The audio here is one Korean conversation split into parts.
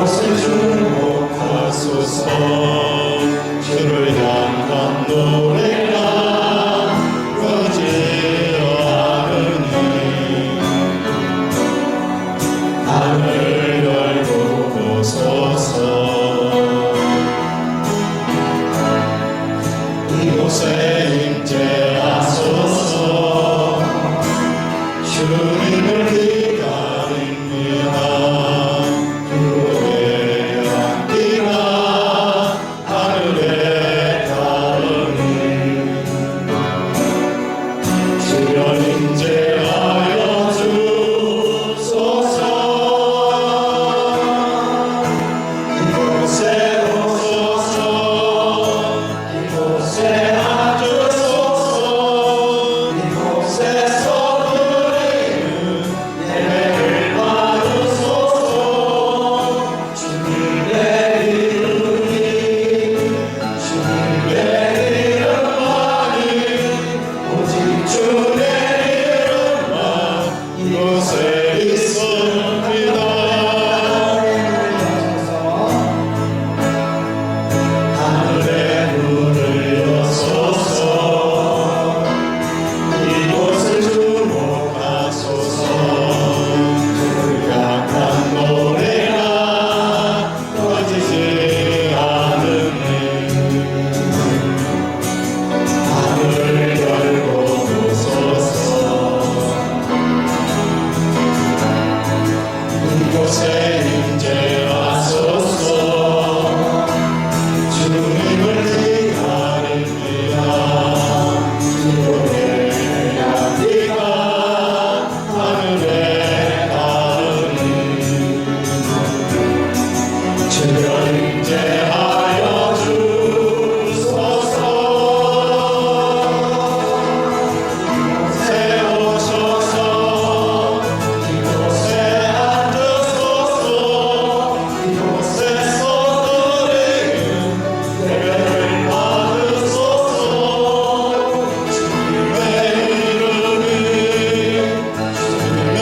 이곳에 주목하소서. 주를 향한 노래가 꺼지어하느니 하늘 열고 보소서. 이곳에 임재하소서. 주님을 기다립니다. 주의 향기가 하늘에 닿으니 주여 임재하여 주소서. 이곳에 오소서. 이곳에 앉으소서. 이곳에서 드리는 예배를 받으소서. 주님의 이름이 주님의 이름만이 오직 주의 이름만 이곳에 있습니다. 하늘에 눈을 여소서. 이곳을 주목하소서. 주를 향한 노래가 꺼지지 않으니 하늘을 열고 보소서. 이곳에 임재하소서. 주님을 기다립니다. 주의 향기가 하늘에 닿으니 주여 임재하여 주소서. 이곳에 오셔서 이곳에 앉으소서. 이곳에서 드리는 예배를 받으소서. 주님의 이름이 주님의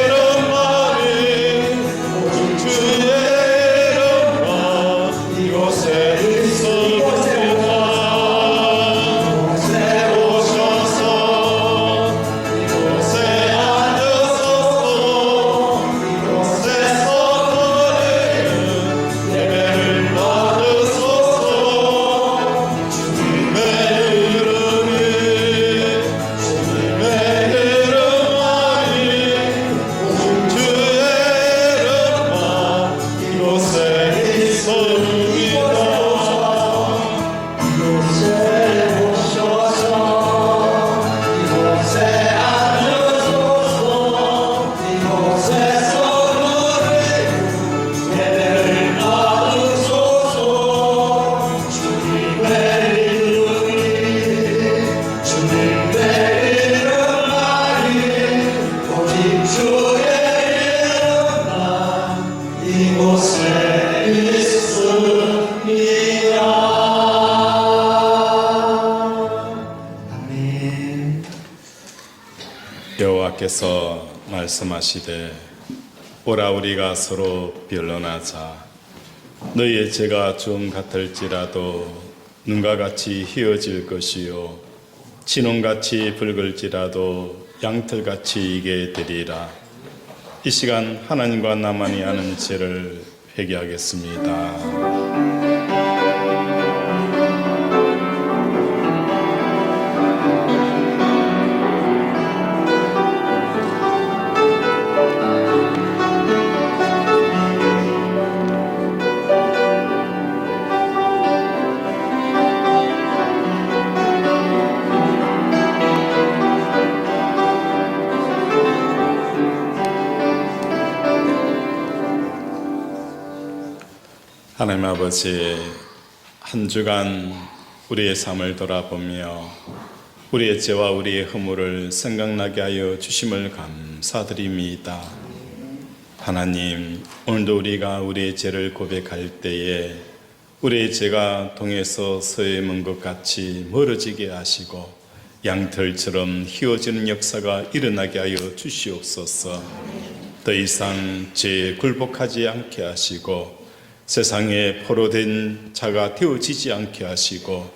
이름만이 오직 주의 이름만 이곳에 있습니다. 이곳에 오셔서 이곳에 앉으소서. 이곳에서 드리는 예배를 받으소서. 주님의 이름이 주님의 이름만이 오직 주의 이름만 이곳에 있습니다. 이곳에 오셔서 이곳에 앉으소서. 이곳에서 드리는 예배를 받으소서. 주님의 이름이 주님의 이름만이 오직 주의 이름만 이곳에 있습니다. 아멘. 여호와께서 말씀하시되 오라 우리가 서로 변론하자. 너희의 죄가 좀 같을지라도 눈과 같이 희어질 것이요 진홍같이 붉을지라도 양털같이 이게 되리라. 이 시간 하나님과 나만이 아는 죄를 회개하겠습니다. 하나님 아버지, 한 주간 우리의 삶을 돌아보며 우리의 죄와 우리의 허물을 생각나게 하여 주심을 감사드립니다. 하나님, 오늘도 우리가 우리의 죄를 고백할 때에 우리의 죄가 동에서 서에 먼 것 같이 멀어지게 하시고 양털처럼 휘어지는 역사가 일어나게 하여 주시옵소서. 더 이상 죄에 굴복하지 않게 하시고 세상에 포로된 자가 되어지지 않게 하시고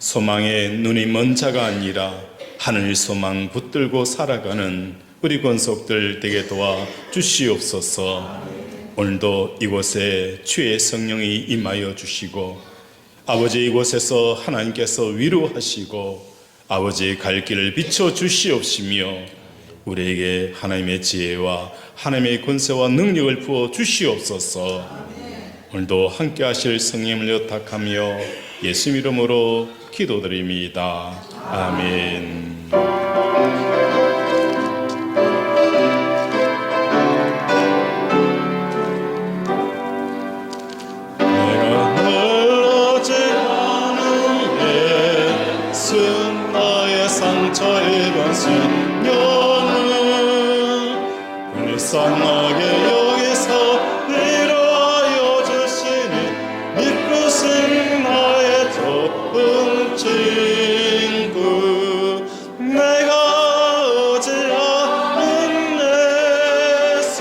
소망에 눈이 먼 자가 아니라 하늘 소망 붙들고 살아가는 우리 권속들 되게 도와 주시옵소서. 오늘도 이곳에 주의 성령이 임하여 주시고 아버지 이곳에서 하나님께서 위로하시고 아버지의 갈 길을 비춰 주시옵시며 우리에게 하나님의 지혜와 하나님의 권세와 능력을 부어 주시옵소서. 오늘도 함께 하실 성령을 요탁하며 예수 이름으로 기도드립니다. 아멘. 상처에 관심 영은 불쌍하게 여기서 위로하여 주시니 이끄신 나의 좋은 친구 내가 의지하는 예수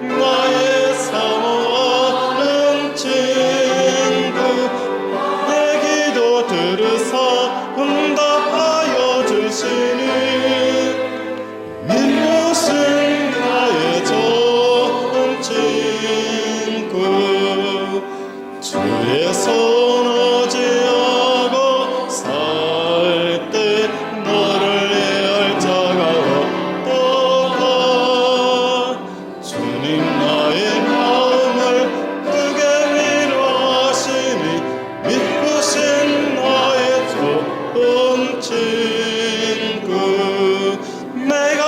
나의 사모하는 친구 내 기도 들으사 응답하여 주시니 이것은 나의 좋은 친구 주의 손 의지하고 살 때 너를 해할 자가 없도다 주님 나의 마음을 크게 위로하시니 이끄신 나의 좋은 친구 내가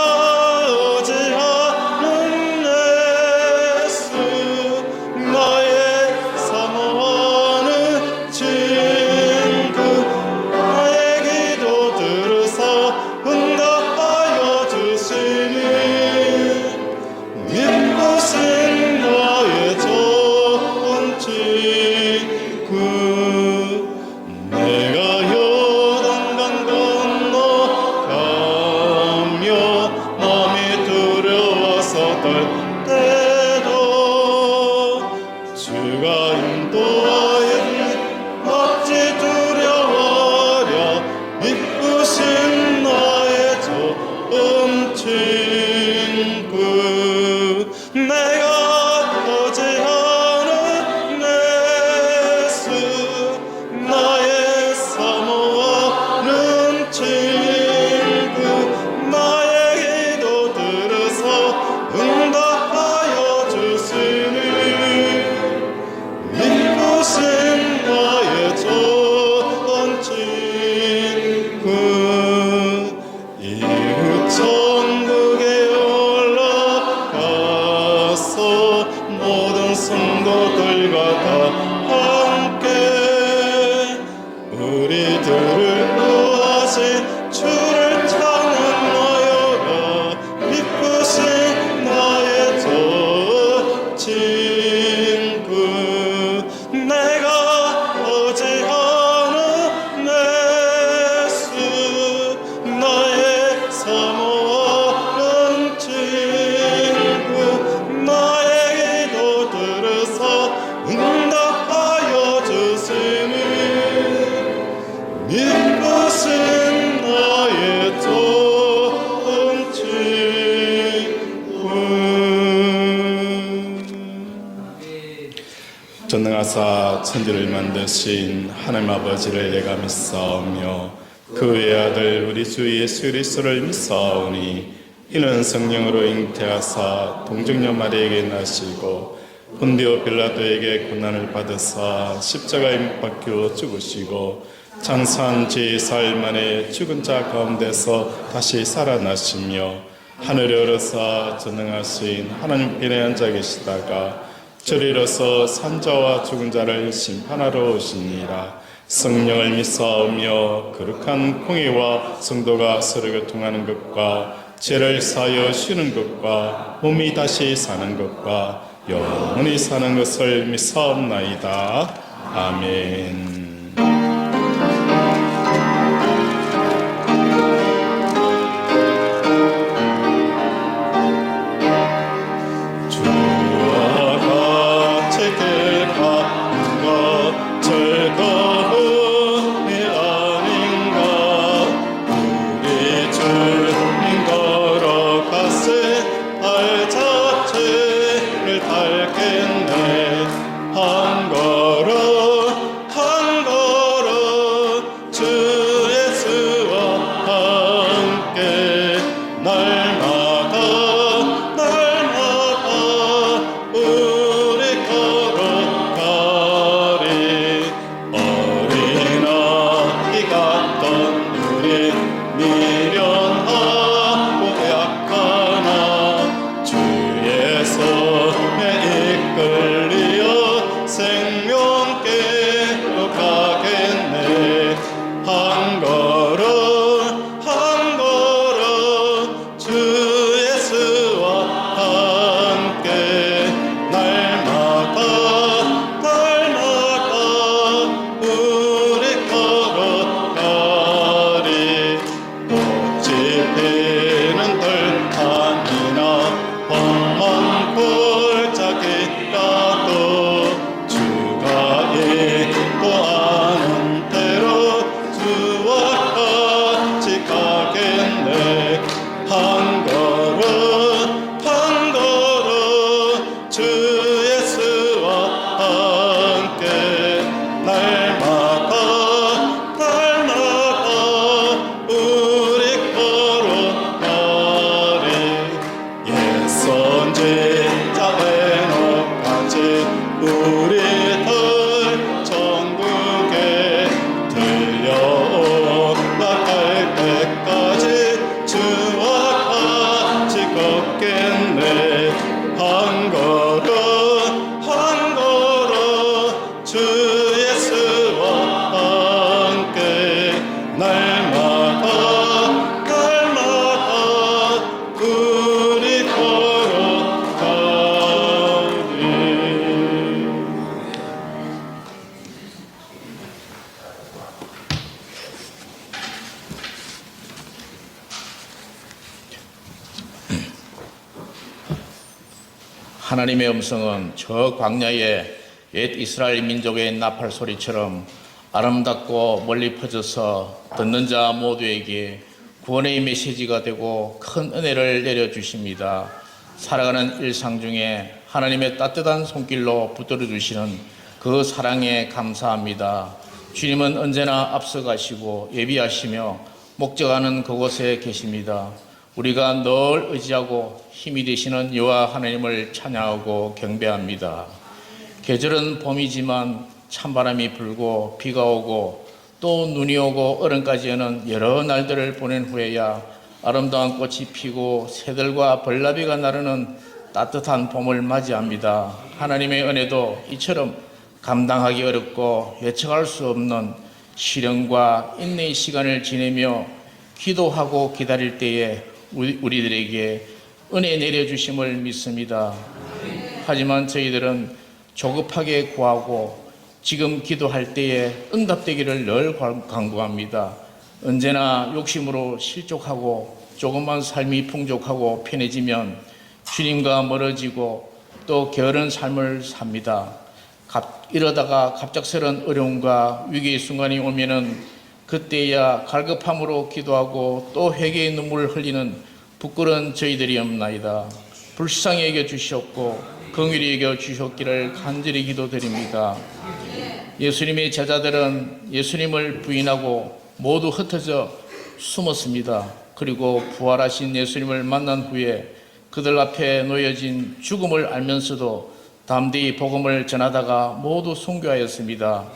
의지하는 예수 나의 사모하는 친구 나의 기도 들으사 응답하여 주시니 이것은 나의 좋은 친구 내가 요단강 건너가며 마음이 두려워서 떨 때도 주가 인도하였니 어찌 두려워하랴 이끄신 나의 좋은 친구 내가 의지하는 예수 나의 사모하는 친구 나의 기도 들으사 응답하여 주시니 이것은 나의 좋은 친구 이후 천국에 올라가서 모든 성도들과 다 함께 우리들을 구하신 주를 찬양하여라 이끄신 나의 좋은 친구 내가 의지하는 예수 나의 사모하는 친구 나의 기도 들으사 응답하여 주시니 이것은 나의 좋은 친구 전능하사 천지를 만드신 하나님 아버지를 내가 믿사오며 그 외아들 우리 주 예수 그리스도를 믿사오니 이는 성령으로 잉태하사 동정녀 마리에게 나시고 본디오 빌라도에게 고난을 받으사 십자가에 못 박혀 죽으시고 장사한 제4일 만에 죽은 자 가운데서 다시 살아나시며 하늘에 오르사 전능하신 하나님께 앉아 계시다가 저리로서 산자와 죽은 자를 심판하러 오시니라. 성령을 믿사오며 거룩한 공의와 성도가 서로 교통하는 것과 죄를 사하여 쉬는 것과 몸이 다시 사는 것과 영원히 사는 것을 믿사옵나이다. 아멘. 하나님의 음성은 저 광야의 옛 이스라엘 민족의 나팔 소리처럼 아름답고 멀리 퍼져서 듣는 자 모두에게 구원의 메시지가 되고 큰 은혜를 내려주십니다. 살아가는 일상 중에 하나님의 따뜻한 손길로 붙들어 주시는 그 사랑에 감사합니다. 주님은 언제나 앞서가시고 예비하시며 목적하는 그곳에 계십니다. 우리가 늘 의지하고 힘이 되시는 여호와 하나님을 찬양하고 경배합니다. 계절은 봄이지만 찬바람이 불고 비가 오고 또 눈이 오고 얼음까지 오는 여러 날들을 보낸 후에야 아름다운 꽃이 피고 새들과 벌나비가 나르는 따뜻한 봄을 맞이합니다. 하나님의 은혜도 이처럼 감당하기 어렵고 예측할 수 없는 시련과 인내의 시간을 지내며 기도하고 기다릴 때에 우리들에게 은혜 내려주심을 믿습니다. 하지만 저희들은 조급하게 구하고 지금 기도할 때에 응답되기를 늘 간구합니다. 언제나 욕심으로 실족하고 조금만 삶이 풍족하고 편해지면 주님과 멀어지고 또 게으른 삶을 삽니다. 이러다가 갑작스런 어려움과 위기의 순간이 오면은 그때야 갈급함으로 기도하고 또 회개의 눈물을 흘리는 부끄러운 저희들이 없나이다. 불쌍히 여겨 주시옵고 긍휼히 여겨 주셨기를 간절히 기도드립니다. 예수님의 제자들은 예수님을 부인하고 모두 흩어져 숨었습니다. 그리고 부활하신 예수님을 만난 후에 그들 앞에 놓여진 죽음을 알면서도 담대히 복음을 전하다가 모두 순교하였습니다.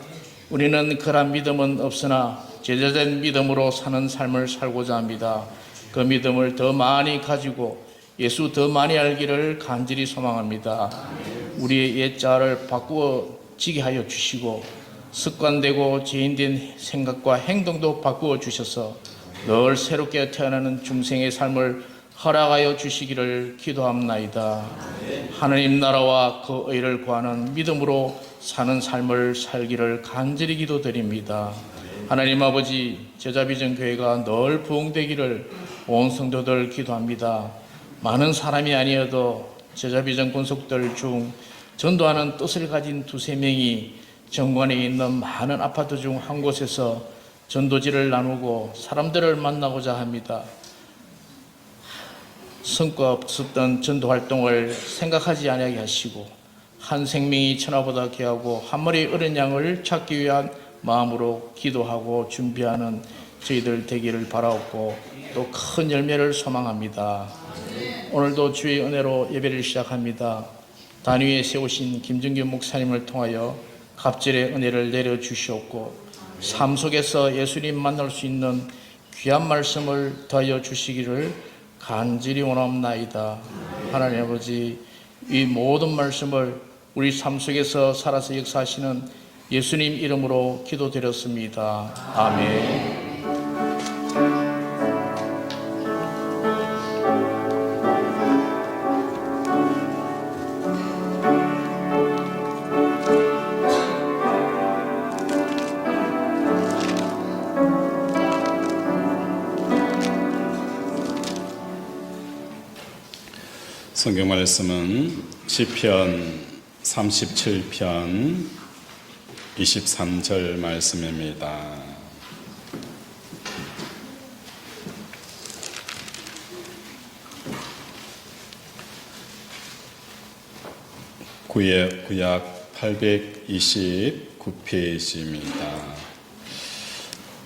우리는 그런 믿음은 없으나 제자된 믿음으로 사는 삶을 살고자 합니다. 그 믿음을 더 많이 가지고 예수 더 많이 알기를 간절히 소망합니다. 우리의 옛자를 바꾸어지게 하여 주시고 습관되고 죄인된 생각과 행동도 바꾸어 주셔서 늘 새롭게 태어나는 중생의 삶을 허락하여 주시기를 기도합나이다. 하나님 나라와 그 의를 구하는 믿음으로 사는 삶을 살기를 간절히 기도드립니다. 하나님 아버지, 제자비전교회가 늘 부흥되기를 온 성도들 기도합니다. 많은 사람이 아니어도 제자비전 군속들 중 전도하는 뜻을 가진 두세 명이 정관에 있는 많은 아파트 중 한 곳에서 전도지를 나누고 사람들을 만나고자 합니다. 성과 없었던 전도 활동을 생각하지 않게 하시고 한 생명이 천하보다 귀하고 한 마리 어린 양을 찾기 위한 마음으로 기도하고 준비하는 저희들 되기를 바라옵고 또 큰 열매를 소망합니다. 오늘도 주의 은혜로 예배를 시작합니다. 단위에 세우신 김정규 목사님을 통하여 갑절의 은혜를 내려주시옵고 삶 속에서 예수님 만날 수 있는 귀한 말씀을 더하여 주시기를 간절히 원합나이다. 하나님 아버지, 이 모든 말씀을 우리 삶 속에서 살아서 역사하시는 예수님 이름으로 기도드렸습니다. 아멘. 성경 말씀은 시편 37편 23절 말씀입니다. 구약 829페이지입니다.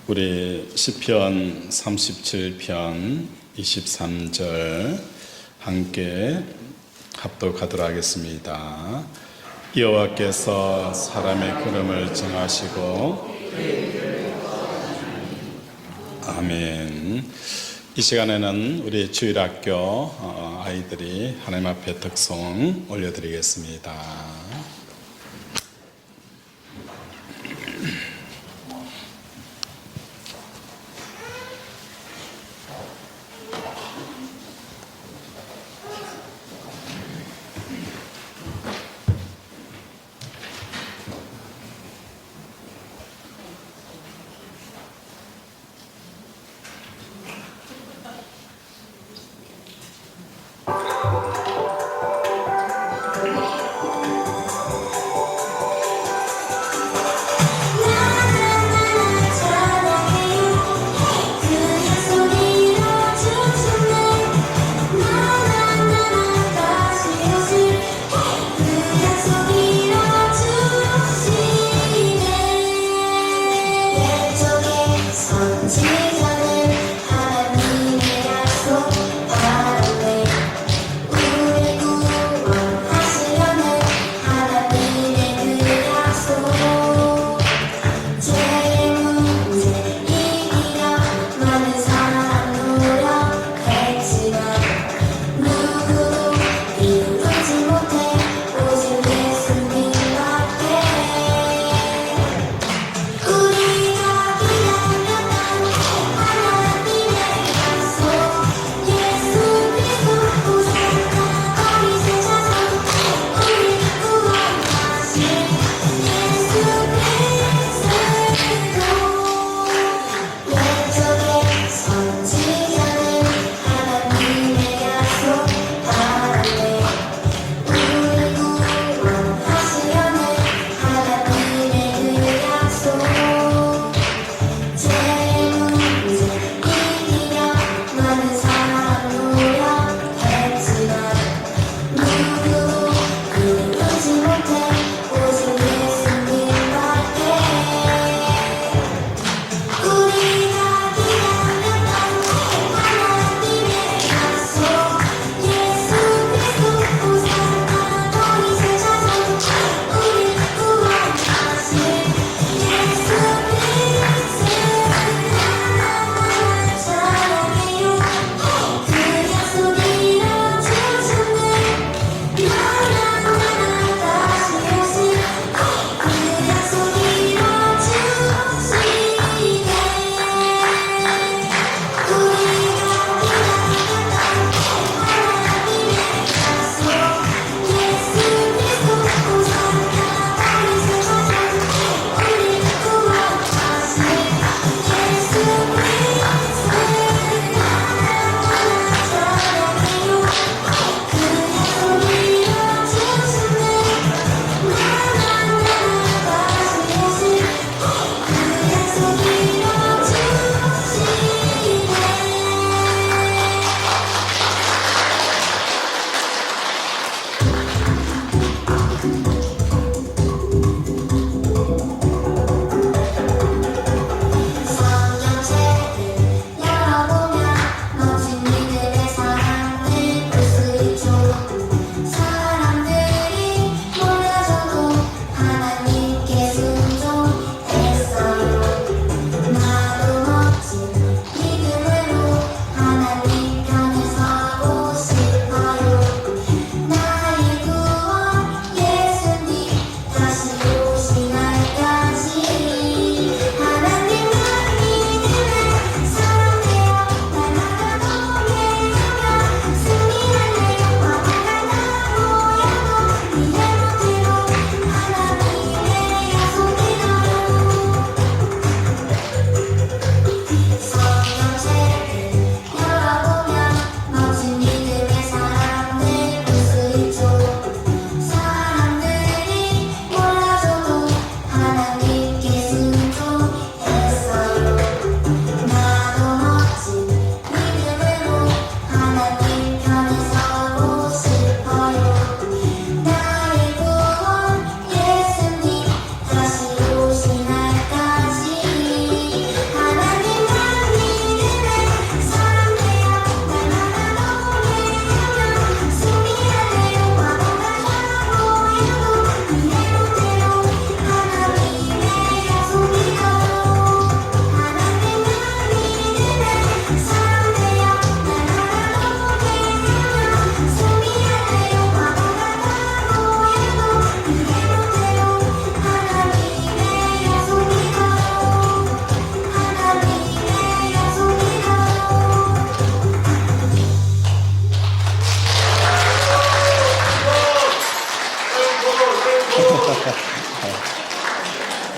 우리 시편 37편 23절 함께 합독하도록 하겠습니다. 여호와께서 사람의 걸음을 정하시고 아멘. 이 시간에는 우리 주일학교 아이들이 하나님 앞에 덕송 올려드리겠습니다.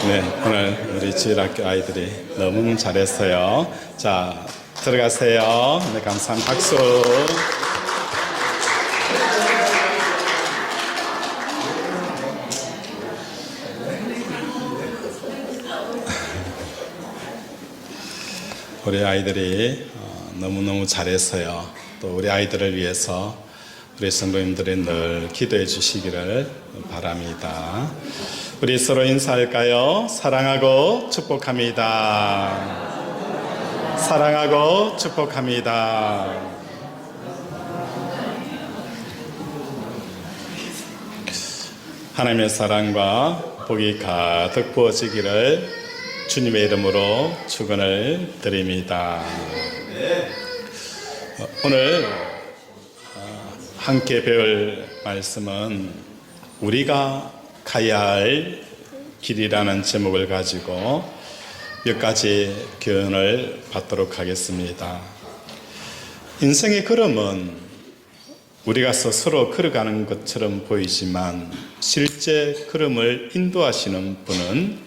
네, 오늘 우리 주일학교 아이들이 너무 잘했어요. 자, 들어가세요. 네, 감사합니다. 박수. 우리 아이들이 너무너무 잘했어요. 또 우리 아이들을 위해서 우리 성도님들이 늘 기도해 주시기를 바랍니다. 우리 서로 인사할까요? 사랑하고 축복합니다. 사랑하고 축복합니다. 하나님의 사랑과 복이 가득 부어지기를 주님의 이름으로 축원을 드립니다. 오늘 함께 배울 말씀은 우리가 가야 할 길이라는 제목을 가지고 몇 가지 교훈을 받도록 하겠습니다. 인생의 걸음은 우리가 스스로 걸어가는 것처럼 보이지만 실제 걸음을 인도하시는 분은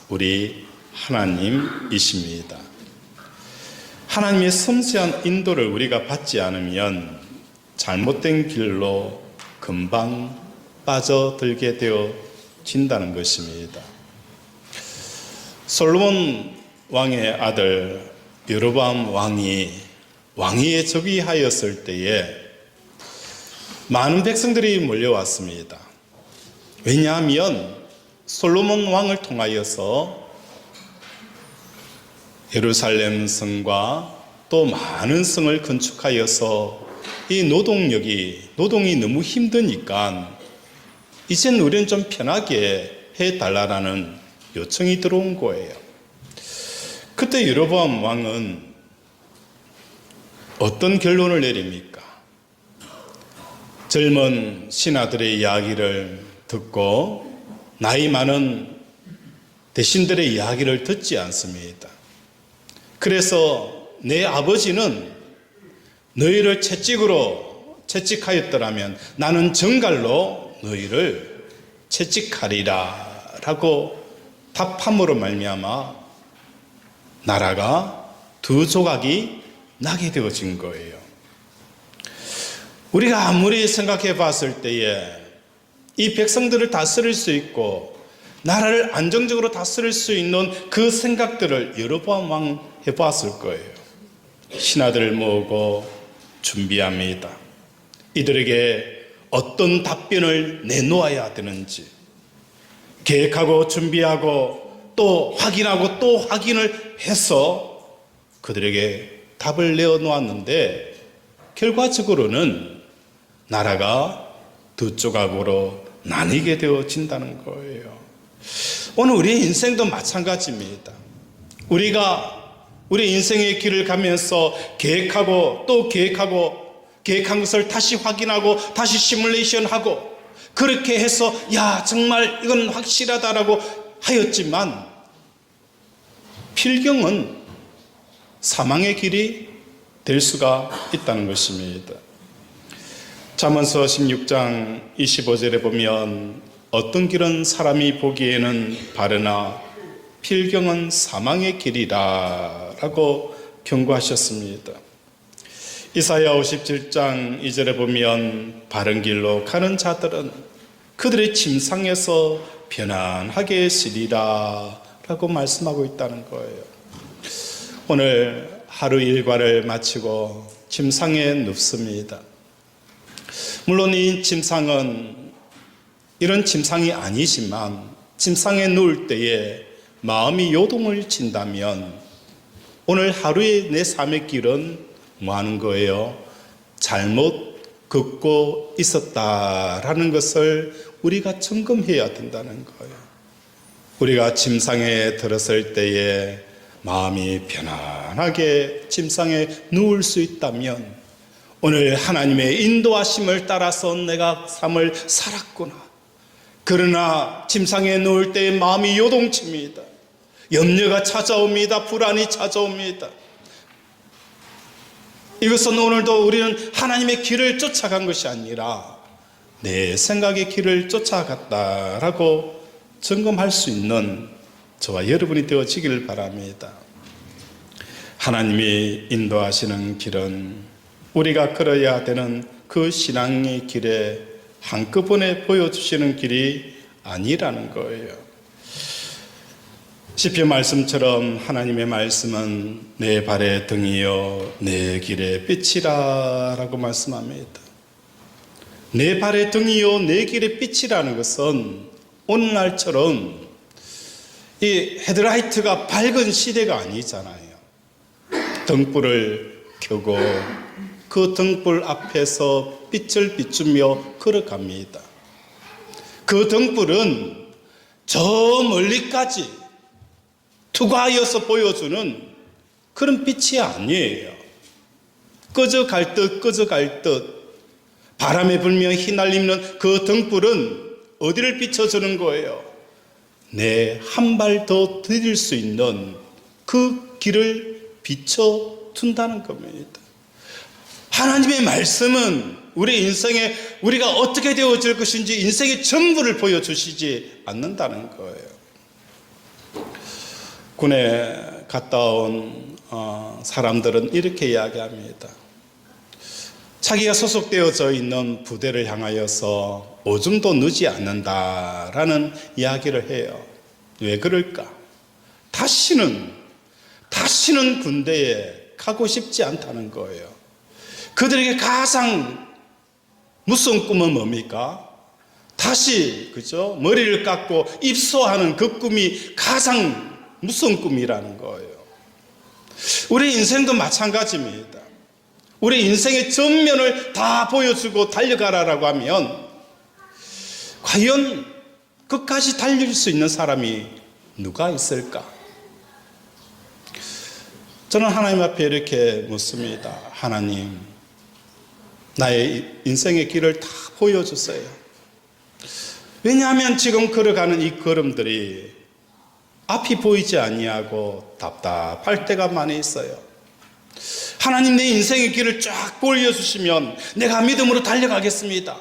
우리 하나님이십니다. 하나님의 섬세한 인도를 우리가 받지 않으면 잘못된 길로 금방 빠져들게 되어진다는 것입니다. 솔로몬 왕의 아들 여로보암 왕이 왕위에 즉위하였을 때에 많은 백성들이 몰려왔습니다. 왜냐하면 솔로몬 왕을 통하여서 예루살렘 성과 또 많은 성을 건축하여서 이 노동이 너무 힘드니까 이젠 우리는 좀 편하게 해달라는 요청이 들어온 거예요. 그때 여로보암 왕은 어떤 결론을 내립니까? 젊은 신하들의 이야기를 듣고 나이 많은 대신들의 이야기를 듣지 않습니다. 그래서 내 아버지는 너희를 채찍하였더라면 나는 정갈로 너희를 채찍하리라 라고 답함으로 말미암아 나라가 두 조각이 나게 되어진 거예요. 우리가 아무리 생각해 봤을 때에 이 백성들을 다스릴 수 있고 나라를 안정적으로 다스릴 수 있는 그 생각들을 여로보암 왕 해봤을 거예요. 신하들을 모으고 준비합니다. 이들에게 어떤 답변을 내놓아야 되는지 계획하고 준비하고 또 확인하고 또 확인을 해서 그들에게 답을 내어놓았는데 결과적으로는 나라가 두 조각으로 나뉘게 되어진다는 거예요. 오늘 우리의 인생도 마찬가지입니다. 우리가 우리 인생의 길을 가면서 계획하고 또 계획한 것을 다시 확인하고 다시 시뮬레이션하고 그렇게 해서 야 정말 이건 확실하다라고 하였지만 필경은 사망의 길이 될 수가 있다는 것입니다. 잠언서 16장 25절에 보면 어떤 길은 사람이 보기에는 바르나 필경은 사망의 길이라 라고 경고하셨습니다. 이사야 57장 2절에 보면 바른 길로 가는 자들은 그들의 침상에서 편안하게 쉬리라 라고 말씀하고 있다는 거예요. 오늘 하루 일과를 마치고 침상에 눕습니다. 물론 이 침상은 이런 침상이 아니지만 침상에 누울 때에 마음이 요동을 친다면 오늘 하루의 내 삶의 길은 뭐 하는 거예요? 잘못 걷고 있었다라는 것을 우리가 점검해야 된다는 거예요. 우리가 침상에 들었을 때에 마음이 편안하게 침상에 누울 수 있다면 오늘 하나님의 인도하심을 따라서 내가 삶을 살았구나. 그러나 침상에 누울 때 마음이 요동칩니다. 염려가 찾아옵니다. 불안이 찾아옵니다. 이것은 오늘도 우리는 하나님의 길을 쫓아간 것이 아니라 내 생각의 길을 쫓아갔다라고 점검할 수 있는 저와 여러분이 되어지기를 바랍니다. 하나님이 인도하시는 길은 우리가 걸어야 되는 그 신앙의 길에 한꺼번에 보여주시는 길이 아니라는 거예요. 시편 말씀처럼 하나님의 말씀은 내 발의 등이요 내 길의 빛이라 라고 말씀합니다. 내 발의 등이요 내 길의 빛이라는 것은 오늘날처럼 이 헤드라이트가 밝은 시대가 아니잖아요. 등불을 켜고 그 등불 앞에서 빛을 비추며 걸어갑니다. 그 등불은 저 멀리까지 투과하여서 보여주는 그런 빛이 아니에요. 꺼져갈 듯 바람에 불며 휘날리는 그 등불은 어디를 비춰주는 거예요? 내 한 발 더 들일 수 있는 그 길을 비춰둔다는 겁니다. 하나님의 말씀은 우리 인생에 우리가 어떻게 되어질 것인지 인생의 전부를 보여주시지 않는다는 거예요. 군에 갔다 온 사람들은 이렇게 이야기합니다. 자기가 소속되어져 있는 부대를 향하여서 오줌도 누지 않는다라는 이야기를 해요. 왜 그럴까? 다시는 군대에 가고 싶지 않다는 거예요. 그들에게 가장 무서운 꿈은 뭡니까? 다시 그죠? 머리를 깎고 입소하는 그 꿈이 가장 무서운 꿈이라는 거예요. 우리 인생도 마찬가지입니다. 우리 인생의 전면을 다 보여주고 달려가라라고 하면 과연 끝까지 달릴 수 있는 사람이 누가 있을까? 저는 하나님 앞에 이렇게 묻습니다. 하나님, 나의 인생의 길을 다 보여주세요. 왜냐하면 지금 걸어가는 이 걸음들이 앞이 보이지 아니하고 답답할 때가 많이 있어요. 하나님, 내 인생의 길을 쫙 보여주시면 내가 믿음으로 달려가겠습니다.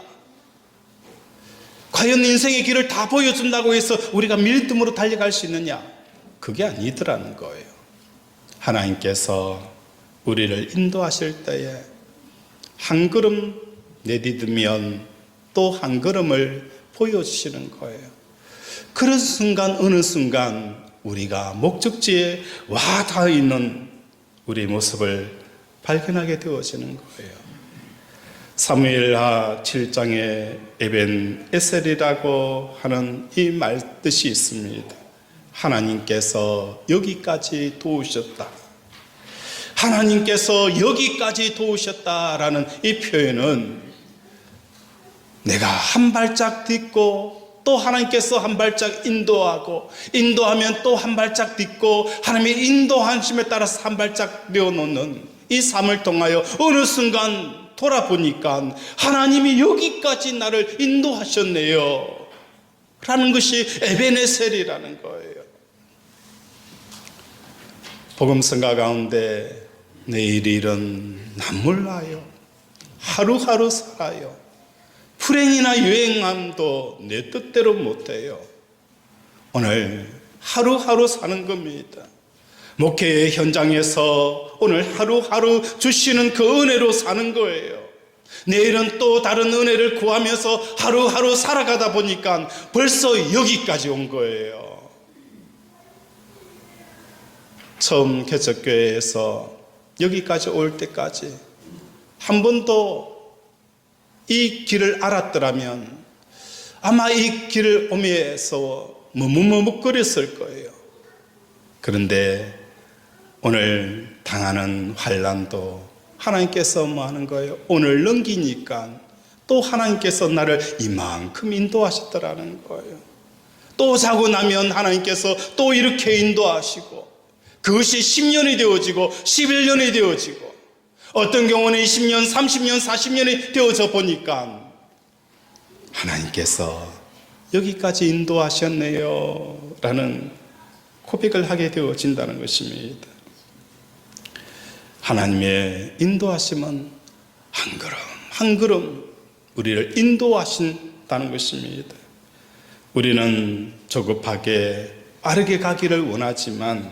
과연 인생의 길을 다 보여준다고 해서 우리가 믿음으로 달려갈 수 있느냐? 그게 아니더라는 거예요. 하나님께서 우리를 인도하실 때에 한 걸음 내디디면 또 한 걸음을 보여주시는 거예요. 그런 순간, 어느 순간 우리가 목적지에 와 닿아 있는 우리 모습을 발견하게 되어지는 거예요. 사무엘하 7장에 에벤 에셀이라고 하는 이 말뜻이 있습니다. 하나님께서 여기까지 도우셨다. 하나님께서 여기까지 도우셨다라는 이 표현은 내가 한 발짝 딛고 또 하나님께서 한 발짝 인도하고 인도하면 또 한 발짝 딛고 하나님의 인도하심에 따라서 한 발짝 내어놓는 이 삶을 통하여 어느 순간 돌아보니까 하나님이 여기까지 나를 인도하셨네요 라는 것이 에베네셀이라는 거예요. 복음성가 가운데 내일 일은 난 몰라요. 하루하루 살아요. 불행이나 유행함도 내 뜻대로 못해요. 오늘 하루하루 사는 겁니다. 목회의 현장에서 오늘 하루하루 주시는 그 은혜로 사는 거예요. 내일은 또 다른 은혜를 구하면서 하루하루 살아가다 보니까 벌써 여기까지 온 거예요. 처음 개척교회에서 여기까지 올 때까지 한 번도 이 길을 알았더라면 아마 이 길을 오면서 머뭇머뭇거렸을 거예요. 그런데 오늘 당하는 환난도 하나님께서 뭐 하는 거예요? 오늘 넘기니까 또 하나님께서 나를 이만큼 인도하시더라는 거예요. 또 자고 나면 하나님께서 또 이렇게 인도하시고 그것이 10년이 되어지고 11년이 되어지고 어떤 경우는 20년, 30년, 40년이 되어져 보니까 하나님께서 여기까지 인도하셨네요 라는 고백을 하게 되어진다는 것입니다. 하나님의 인도하심은 한 걸음 한 걸음 우리를 인도하신다는 것입니다. 우리는 조급하게 빠르게 가기를 원하지만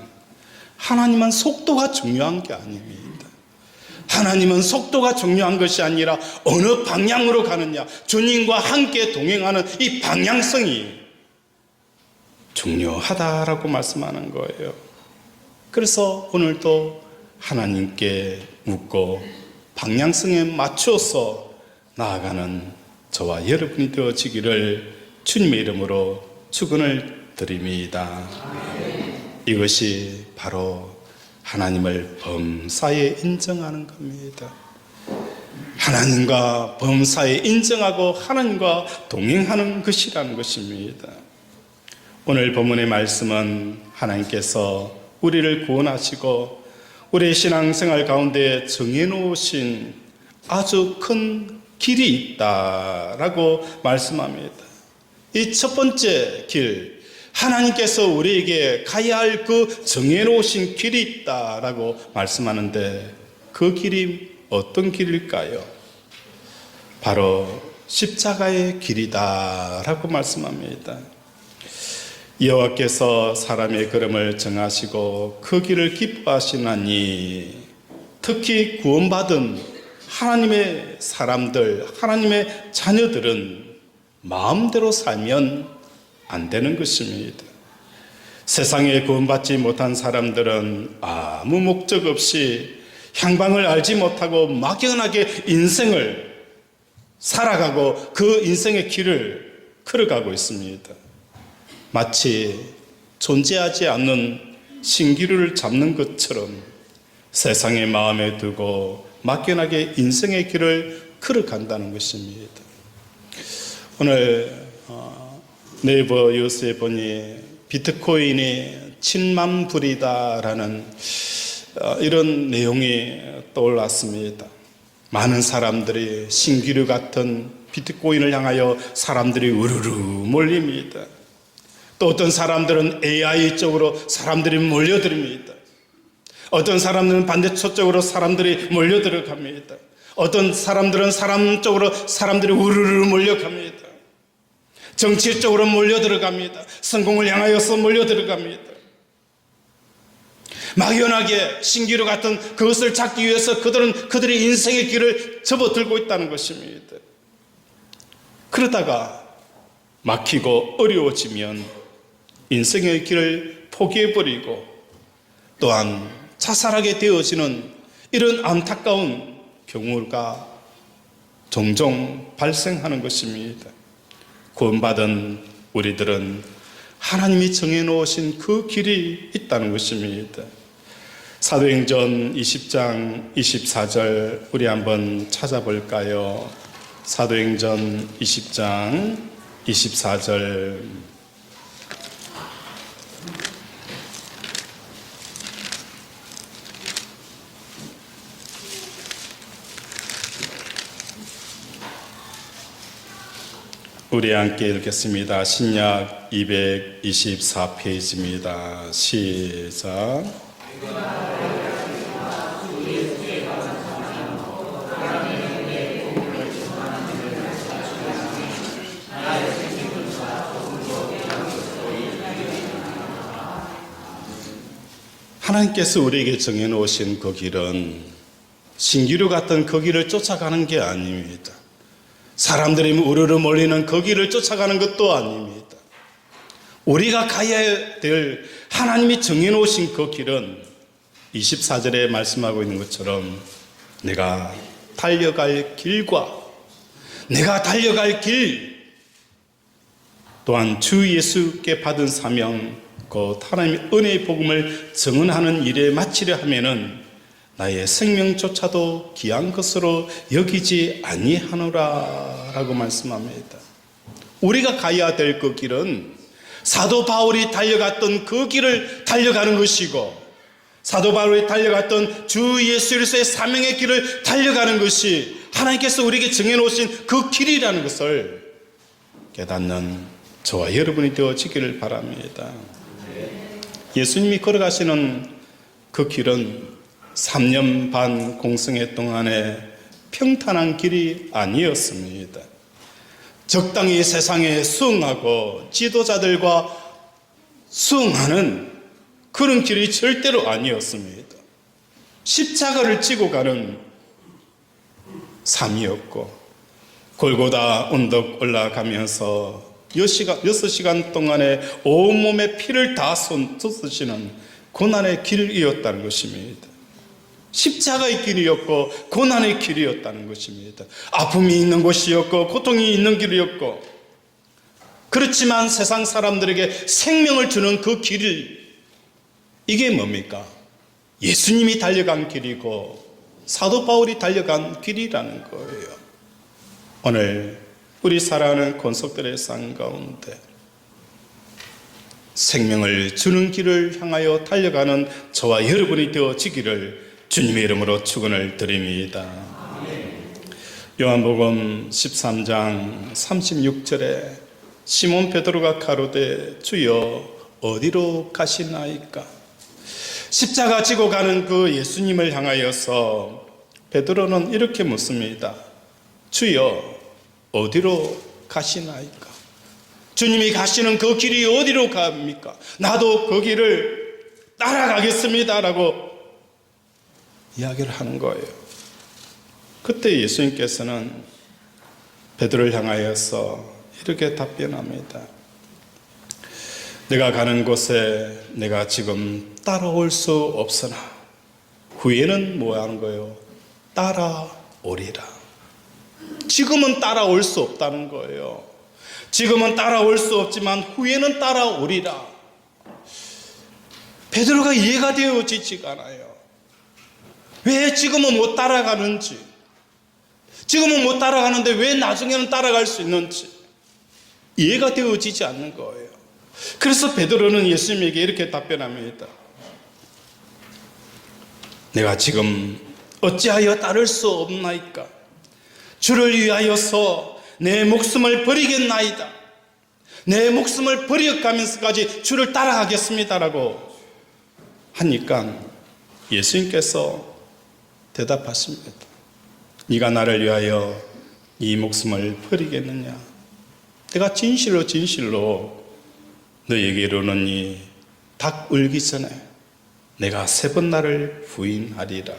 하나님은 속도가 중요한 게 아닙니다. 하나님은 속도가 중요한 것이 아니라 어느 방향으로 가느냐, 주님과 함께 동행하는 이 방향성이 중요하다라고 말씀하는 거예요. 그래서 오늘도 하나님께 묻고 방향성에 맞춰서 나아가는 저와 여러분이 되어지기를 주님의 이름으로 축원을 드립니다. 이것이 바로 하나님을 범사에 인정하는 겁니다. 하나님과 범사에 인정하고 하나님과 동행하는 것이라는 것입니다. 오늘 본문의 말씀은 하나님께서 우리를 구원하시고 우리의 신앙생활 가운데 정해놓으신 아주 큰 길이 있다라고 말씀합니다. 이 첫 번째 길, 하나님께서 우리에게 가야 할 그 정해놓으신 길이 있다라고 말씀하는데 그 길이 어떤 길일까요? 바로 십자가의 길이다라고 말씀합니다. 여호와께서 사람의 걸음을 정하시고 그 길을 기뻐하시나니 특히 구원받은 하나님의 사람들, 하나님의 자녀들은 마음대로 살면 안 되는 것입니다. 세상에 구원받지 못한 사람들은 아무 목적 없이 향방을 알지 못하고 막연하게 인생을 살아가고 그 인생의 길을 걸어가고 있습니다. 마치 존재하지 않는 신기루를 잡는 것처럼 세상의 마음에 두고 막연하게 인생의 길을 걸어간다는 것입니다. 오늘 네이버 뉴스에 보니 비트코인이 7만 불이다라는 이런 내용이 떠올랐습니다. 많은 사람들이 신기루 같은 비트코인을 향하여 사람들이 우르르 몰립니다. 또 어떤 사람들은 AI 쪽으로 사람들이 몰려듭니다. 어떤 사람들은 반대쪽으로 사람들이 몰려들어갑니다. 어떤 사람들은 사람 쪽으로 사람들이 우르르 몰려갑니다. 정치 쪽으로 몰려들어갑니다. 성공을 향하여서 몰려들어갑니다. 막연하게 신기루 같은 그것을 찾기 위해서 그들은 그들의 인생의 길을 접어들고 있다는 것입니다. 그러다가 막히고 어려워지면 인생의 길을 포기해버리고 또한 자살하게 되어지는 이런 안타까운 경우가 종종 발생하는 것입니다. 구원받은 우리들은 하나님이 정해놓으신 그 길이 있다는 것입니다. 사도행전 20장 24절 우리 한번 찾아볼까요? 사도행전 20장 24절 우리 함께 읽겠습니다. 신약 224페이지입니다. 시작. 하나님께서 우리에게 정해놓으신 그 길은 신기루 같은 그 길을 쫓아가는 게 아닙니다. 사람들이 우르르 몰리는 그 길을 쫓아가는 것도 아닙니다. 우리가 가야 될 하나님이 정해놓으신 그 길은 24절에 말씀하고 있는 것처럼 내가 달려갈 길과 내가 달려갈 길 또한 주 예수께 받은 사명 그 하나님의 은혜의 복음을 증언하는 일에 마치려 하면은 나의 생명조차도 귀한 것으로 여기지 아니하노라 라고 말씀합니다. 우리가 가야 될 그 길은 사도 바울이 달려갔던 그 길을 달려가는 것이고 사도 바울이 달려갔던 주 예수 그리스도의 사명의 길을 달려가는 것이 하나님께서 우리에게 정해놓으신 그 길이라는 것을 깨닫는 저와 여러분이 되어지기를 바랍니다. 예수님이 걸어가시는 그 길은 3년 반 공생애 동안에 평탄한 길이 아니었습니다. 적당히 세상에 수응하고 지도자들과 수응하는 그런 길이 절대로 아니었습니다. 십자가를 지고 가는 삶이었고, 골고다 언덕 올라가면서 6시간 동안에 온몸에 피를 다 쏟으시는 고난의 길이었다는 것입니다. 십자가의 길이었고 고난의 길이었다는 것입니다. 아픔이 있는 곳이었고 고통이 있는 길이었고, 그렇지만 세상 사람들에게 생명을 주는 그 길을, 이게 뭡니까? 예수님이 달려간 길이고 사도 바울이 달려간 길이라는 거예요. 오늘 우리 사랑하는 권속들의 상 가운데 생명을 주는 길을 향하여 달려가는 저와 여러분이 되어지기를 주님의 이름으로 축원을 드립니다. 요한복음 13장 36절에 시몬 베드로가 가로되 주여 어디로 가시나이까? 십자가 지고 가는 그 예수님을 향하여서 베드로는 이렇게 묻습니다. 주여 어디로 가시나이까? 주님이 가시는 그 길이 어디로 갑니까? 나도 그 길을 따라가겠습니다 라고 이야기를 하는 거예요. 그때 예수님께서는 베드로를 향하여서 이렇게 답변합니다. 내가 가는 곳에 내가 지금 따라올 수 없으나 후에는 뭐 하는 거예요? 따라오리라. 지금은 따라올 수 없다는 거예요. 지금은 따라올 수 없지만 후에는 따라오리라. 베드로가 이해가 되어지지가 않아요. 왜 지금은 못 따라가는지, 지금은 못 따라가는데 왜 나중에는 따라갈 수 있는지 이해가 되어지지 않는 거예요. 그래서 베드로는 예수님에게 이렇게 답변합니다. 내가 지금 어찌하여 따를 수 없나이까? 주를 위하여서 내 목숨을 버리겠나이다. 내 목숨을 버려가면서까지 주를 따라가겠습니다라고 하니까 예수님께서 대답하십니다. 네가 나를 위하여 네 목숨을 버리겠느냐? 내가 진실로 진실로 너에게 이르노니 닭 울기 전에 내가 3번 나를 부인하리라.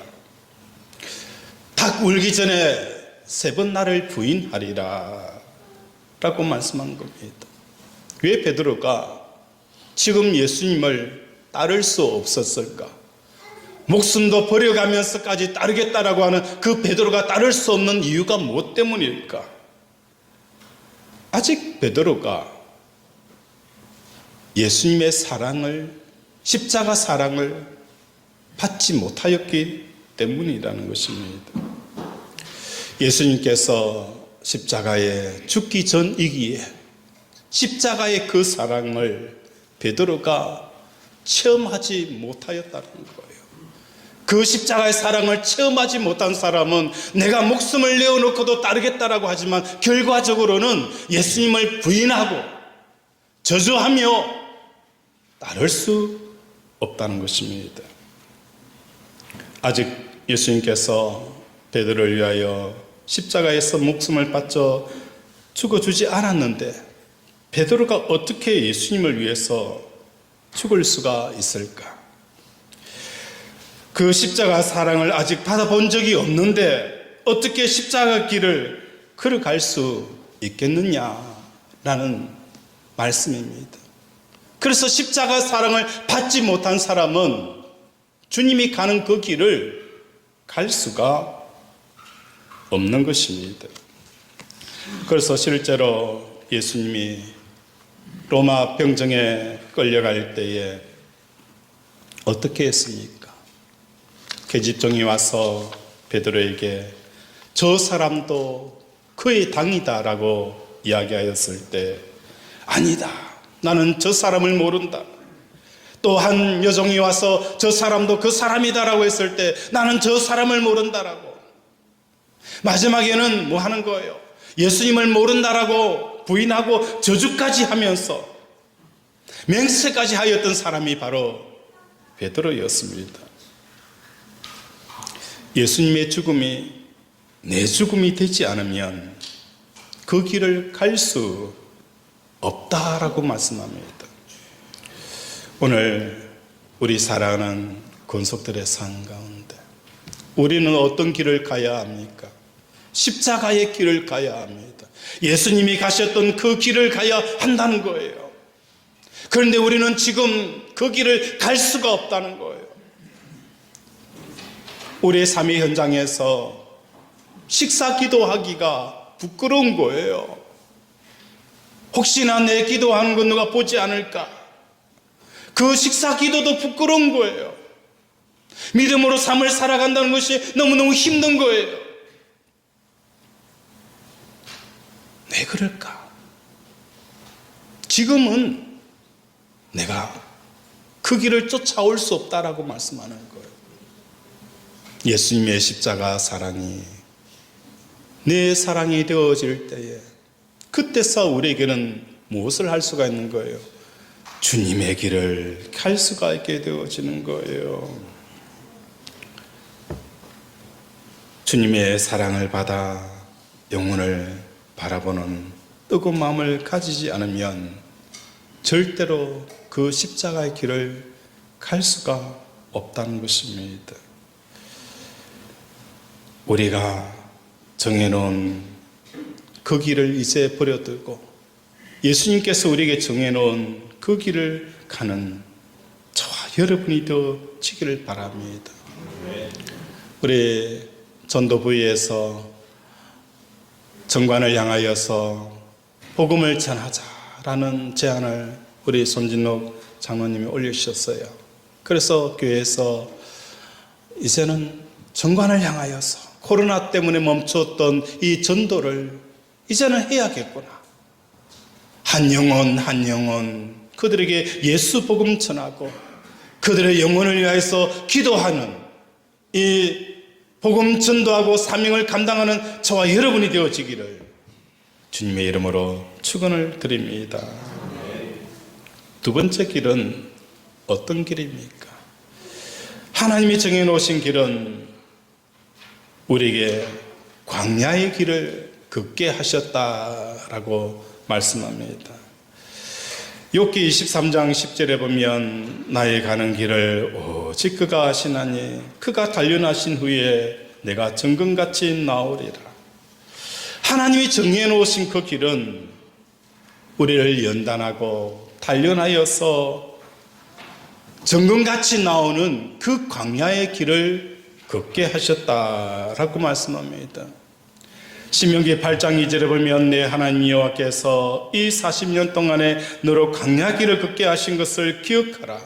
닭 울기 전에 3번 나를 부인하리라 라고 말씀한 겁니다. 왜 베드로가 지금 예수님을 따를 수 없었을까? 목숨도 버려가면서까지 따르겠다라고 하는 그 베드로가 따를 수 없는 이유가 무엇 때문일까? 아직 베드로가 예수님의 사랑을, 십자가 사랑을 받지 못하였기 때문이라는 것입니다. 예수님께서 십자가에 죽기 전이기에 십자가의 그 사랑을 베드로가 체험하지 못하였다는 거예요. 그 십자가의 사랑을 체험하지 못한 사람은 내가 목숨을 내어놓고도 따르겠다라고 하지만 결과적으로는 예수님을 부인하고 저주하며 따를 수 없다는 것입니다. 아직 예수님께서 베드로를 위하여 십자가에서 목숨을 바쳐 죽어주지 않았는데 베드로가 어떻게 예수님을 위해서 죽을 수가 있을까? 그 십자가 사랑을 아직 받아본 적이 없는데 어떻게 십자가 길을 걸어갈 수 있겠느냐라는 말씀입니다. 그래서 십자가 사랑을 받지 못한 사람은 주님이 가는 그 길을 갈 수가 없는 것입니다. 그래서 실제로 예수님이 로마 병정에 끌려갈 때에 어떻게 했습니까? 계집종이 와서 베드로에게 저 사람도 그의 당이다라고 이야기하였을 때 아니다, 나는 저 사람을 모른다. 또 한 여종이 와서 저 사람도 그 사람이다라고 했을 때 나는 저 사람을 모른다라고. 마지막에는 뭐 하는 거예요? 예수님을 모른다라고 부인하고 저주까지 하면서 맹세까지 하였던 사람이 바로 베드로였습니다. 예수님의 죽음이 내 죽음이 되지 않으면 그 길을 갈 수 없다라고 말씀합니다. 오늘 우리 사랑하는 권속들의 삶 가운데 우리는 어떤 길을 가야 합니까? 십자가의 길을 가야 합니다. 예수님이 가셨던 그 길을 가야 한다는 거예요. 그런데 우리는 지금 그 길을 갈 수가 없다는 거예요. 우리의 삶의 현장에서 식사 기도하기가 부끄러운 거예요. 혹시나 내 기도하는 거 누가 보지 않을까? 그 식사 기도도 부끄러운 거예요. 믿음으로 삶을 살아간다는 것이 너무너무 힘든 거예요. 왜 그럴까? 지금은 내가 그 길을 쫓아올 수 없다라고 말씀하는 거예요. 예수님의 십자가 사랑이 내 사랑이 되어질 때에 그때서 우리에게는 무엇을 할 수가 있는 거예요? 주님의 길을 갈 수가 있게 되어지는 거예요. 주님의 사랑을 받아 영혼을 바라보는 뜨거운 마음을 가지지 않으면 절대로 그 십자가의 길을 갈 수가 없다는 것입니다. 우리가 정해놓은 그 길을 이제 버려두고 예수님께서 우리에게 정해놓은 그 길을 가는 저와 여러분이 되어지기를 바랍니다. 우리 전도부에서 정관을 향하여서 복음을 전하자라는 제안을 우리 손진록 장로님이 올려주셨어요. 그래서 교회에서 이제는 정관을 향하여서 코로나 때문에 멈췄던 이 전도를 이제는 해야겠구나. 한 영혼 그들에게 예수 복음 전하고 그들의 영혼을 위하여서 기도하는 이 복음 전도하고 사명을 감당하는 저와 여러분이 되어지기를 주님의 이름으로 축원을 드립니다. 두 번째 길은 어떤 길입니까? 하나님이 정해놓으신 길은 우리에게 광야의 길을 걷게 하셨다라고 말씀합니다. 욥기 23장 10절에 보면 나의 가는 길을 오직 그가 하시나니 그가 단련하신 후에 내가 정금같이 나오리라. 하나님이 정해 놓으신 그 길은 우리를 연단하고 단련하여서 정금같이 나오는 그 광야의 길을 걷게 하셨다라고 말씀합니다. 신명기 8장 2절에 보면 내 하나님 여호와께서 이 40년 동안에 너로 광야 길을 걷게 하신 것을 기억하라.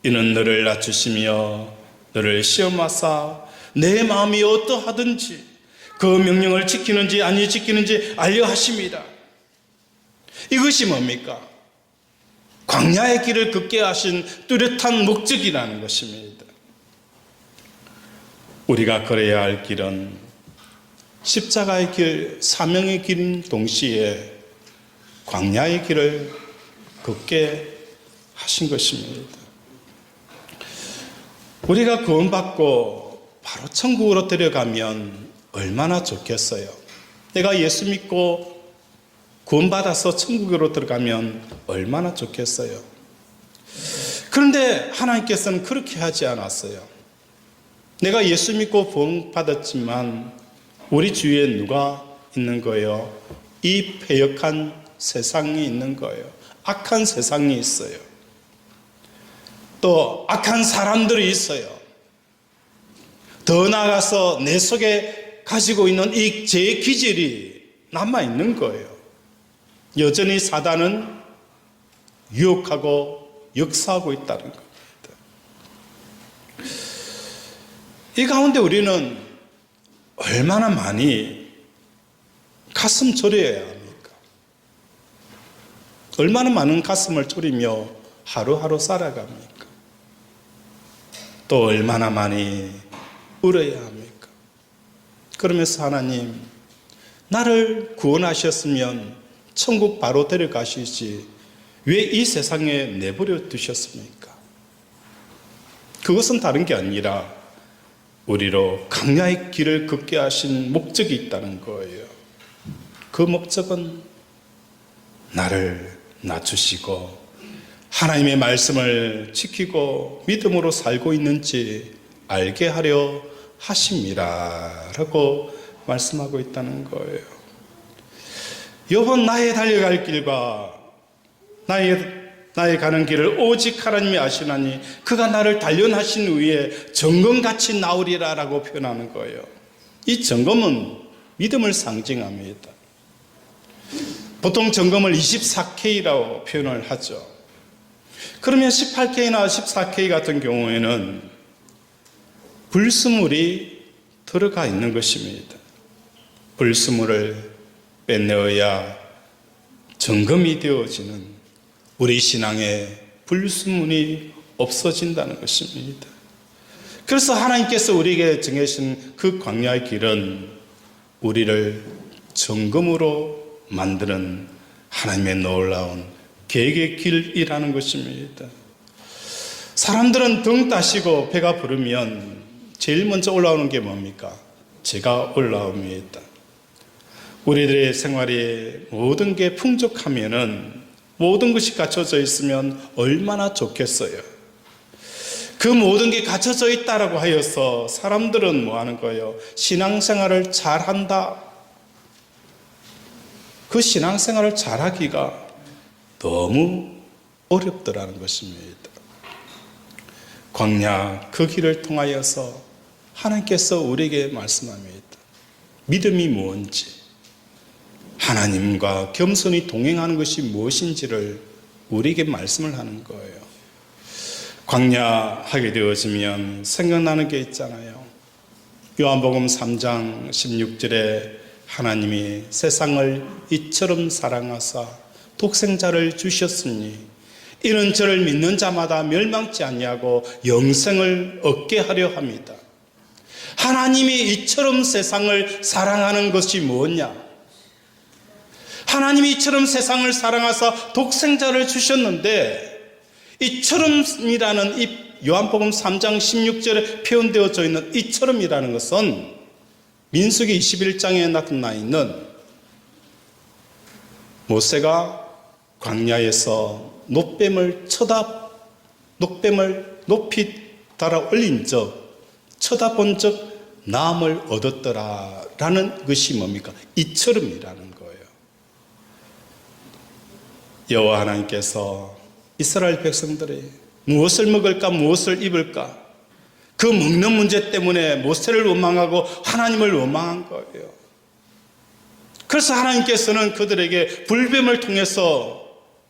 이는 너를 낮추시며 너를 시험하사 내 마음이 어떠하든지 그 명령을 지키는지 아니 지키는지 알려 하심이라. 이것이 뭡니까? 광야의 길을 걷게 하신 뚜렷한 목적이라는 것입니다. 우리가 걸어야 할 길은 십자가의 길, 사명의 길인 동시에 광야의 길을 걷게 하신 것입니다. 우리가 구원받고 바로 천국으로 데려가면 얼마나 좋겠어요. 내가 예수 믿고 구원받아서 천국으로 들어가면 얼마나 좋겠어요. 그런데 하나님께서는 그렇게 하지 않았어요. 내가 예수 믿고 구원받았지만 우리 주위에 누가 있는 거예요? 이 패역한 세상이 있는 거예요. 악한 세상이 있어요. 또 악한 사람들이 있어요. 더 나아가서 내 속에 가지고 있는 이 죄의 기질이 남아있는 거예요. 여전히 사단은 유혹하고 역사하고 있다는 겁니다. 이 가운데 우리는 얼마나 많이 가슴 졸여야 합니까? 얼마나 많은 가슴을 졸이며 하루하루 살아갑니까? 또 얼마나 많이 울어야 합니까? 그러면서 하나님, 나를 구원하셨으면 천국 바로 데려가시지 왜 이 세상에 내버려 두셨습니까? 그것은 다른 게 아니라 우리로 광야의 길을 걷게 하신 목적이 있다는 거예요. 그 그 목적은 나를 낮추시고 하나님의 말씀을 지키고 믿음으로 살고 있는지 알게 하려 하심이라 라고 말씀하고 있다는 거예요. 욥은 나의 달려갈 길과 나의 가는 길을 오직 하나님이 아시나니 그가 나를 단련하신 후에 정금같이 나오리라 라고 표현하는 거예요. 이 정금은 믿음을 상징합니다. 보통 정금을 24K라고 표현을 하죠. 그러면 18K나 14K 같은 경우에는 불순물이 들어가 있는 것입니다. 불순물을 빼내어야 정금이 되어지는 우리 신앙의 불순물이 없어진다는 것입니다. 그래서 하나님께서 우리에게 정하신 그 광야의 길은 우리를 정금으로 만드는 하나님의 놀라운 계획의 길이라는 것입니다. 사람들은 등 따시고 배가 부르면 제일 먼저 올라오는 게 뭡니까? 제가 올라옵니다. 우리들의 생활이 모든 게 풍족하면은 모든 것이 갖춰져 있으면 얼마나 좋겠어요. 그 모든 게 갖춰져 있다라고 하여서 사람들은 뭐 하는 거예요? 신앙생활을 잘한다. 그 신앙생활을 잘하기가 너무 어렵더라는 것입니다. 광야 그 길을 통하여서 하나님께서 우리에게 말씀합니다. 믿음이 뭔지, 하나님과 겸손히 동행하는 것이 무엇인지를 우리에게 말씀을 하는 거예요. 광야하게 되어지면 생각나는 게 있잖아요. 요한복음 3장 16절에 하나님이 세상을 이처럼 사랑하사 독생자를 주셨으니 이는 저를 믿는 자마다 멸망치 아니하고 영생을 얻게 하려 합니다. 하나님이 이처럼 세상을 사랑하는 것이 뭐냐? 하나님이 이처럼 세상을 사랑하사 독생자를 주셨는데 이처럼이라는 이 요한복음 3장 16절에 표현되어져 있는 이처럼이라는 것은 민수기 21장에 나타나 있는 모세가 광야에서 노뱀을 높이 달아 올린 적, 쳐다본 적 나음을 얻었더라라는 것이 뭡니까? 이처럼이라는 거예요. 여호와 하나님께서 이스라엘 백성들이 무엇을 먹을까, 무엇을 입을까, 그 먹는 문제 때문에 모세를 원망하고 하나님을 원망한 거예요. 그래서 하나님께서는 그들에게 불뱀을 통해서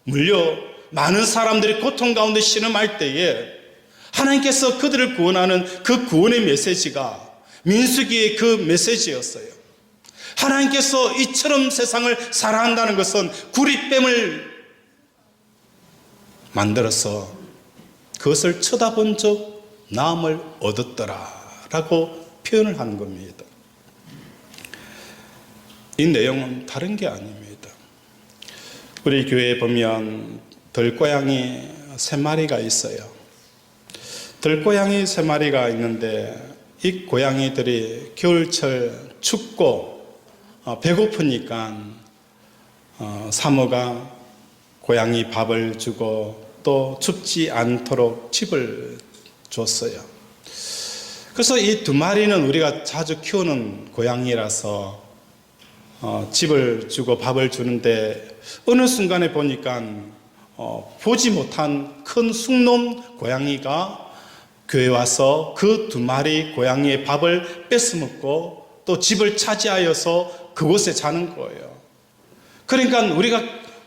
물려 많은 사람들이 고통 가운데 신음할 때에 하나님께서 그들을 구원하는 그 구원의 메시지가 민수기의 그 메시지였어요. 하나님께서 이처럼 세상을 사랑한다는 것은 구리뱀을 만들어서 그것을 쳐다본 적 나음을 얻었더라 라고 표현을 하는 겁니다. 이 내용은 다른 게 아닙니다. 우리 교회에 보면 들고양이 3마리가 있어요. 들고양이 3마리가 있는데 이 고양이들이 겨울철 춥고 배고프니까 사모가 고양이 밥을 주고 또 춥지 않도록 집을 줬어요. 그래서 이 2마리는 우리가 자주 키우는 고양이라서 집을 주고 밥을 주는데 어느 순간에 보니까 보지 못한 큰 숭놈 고양이가 교회에 와서 그 2마리 고양이의 밥을 뺏어먹고 또 집을 차지하여서 그곳에 자는 거예요. 그러니까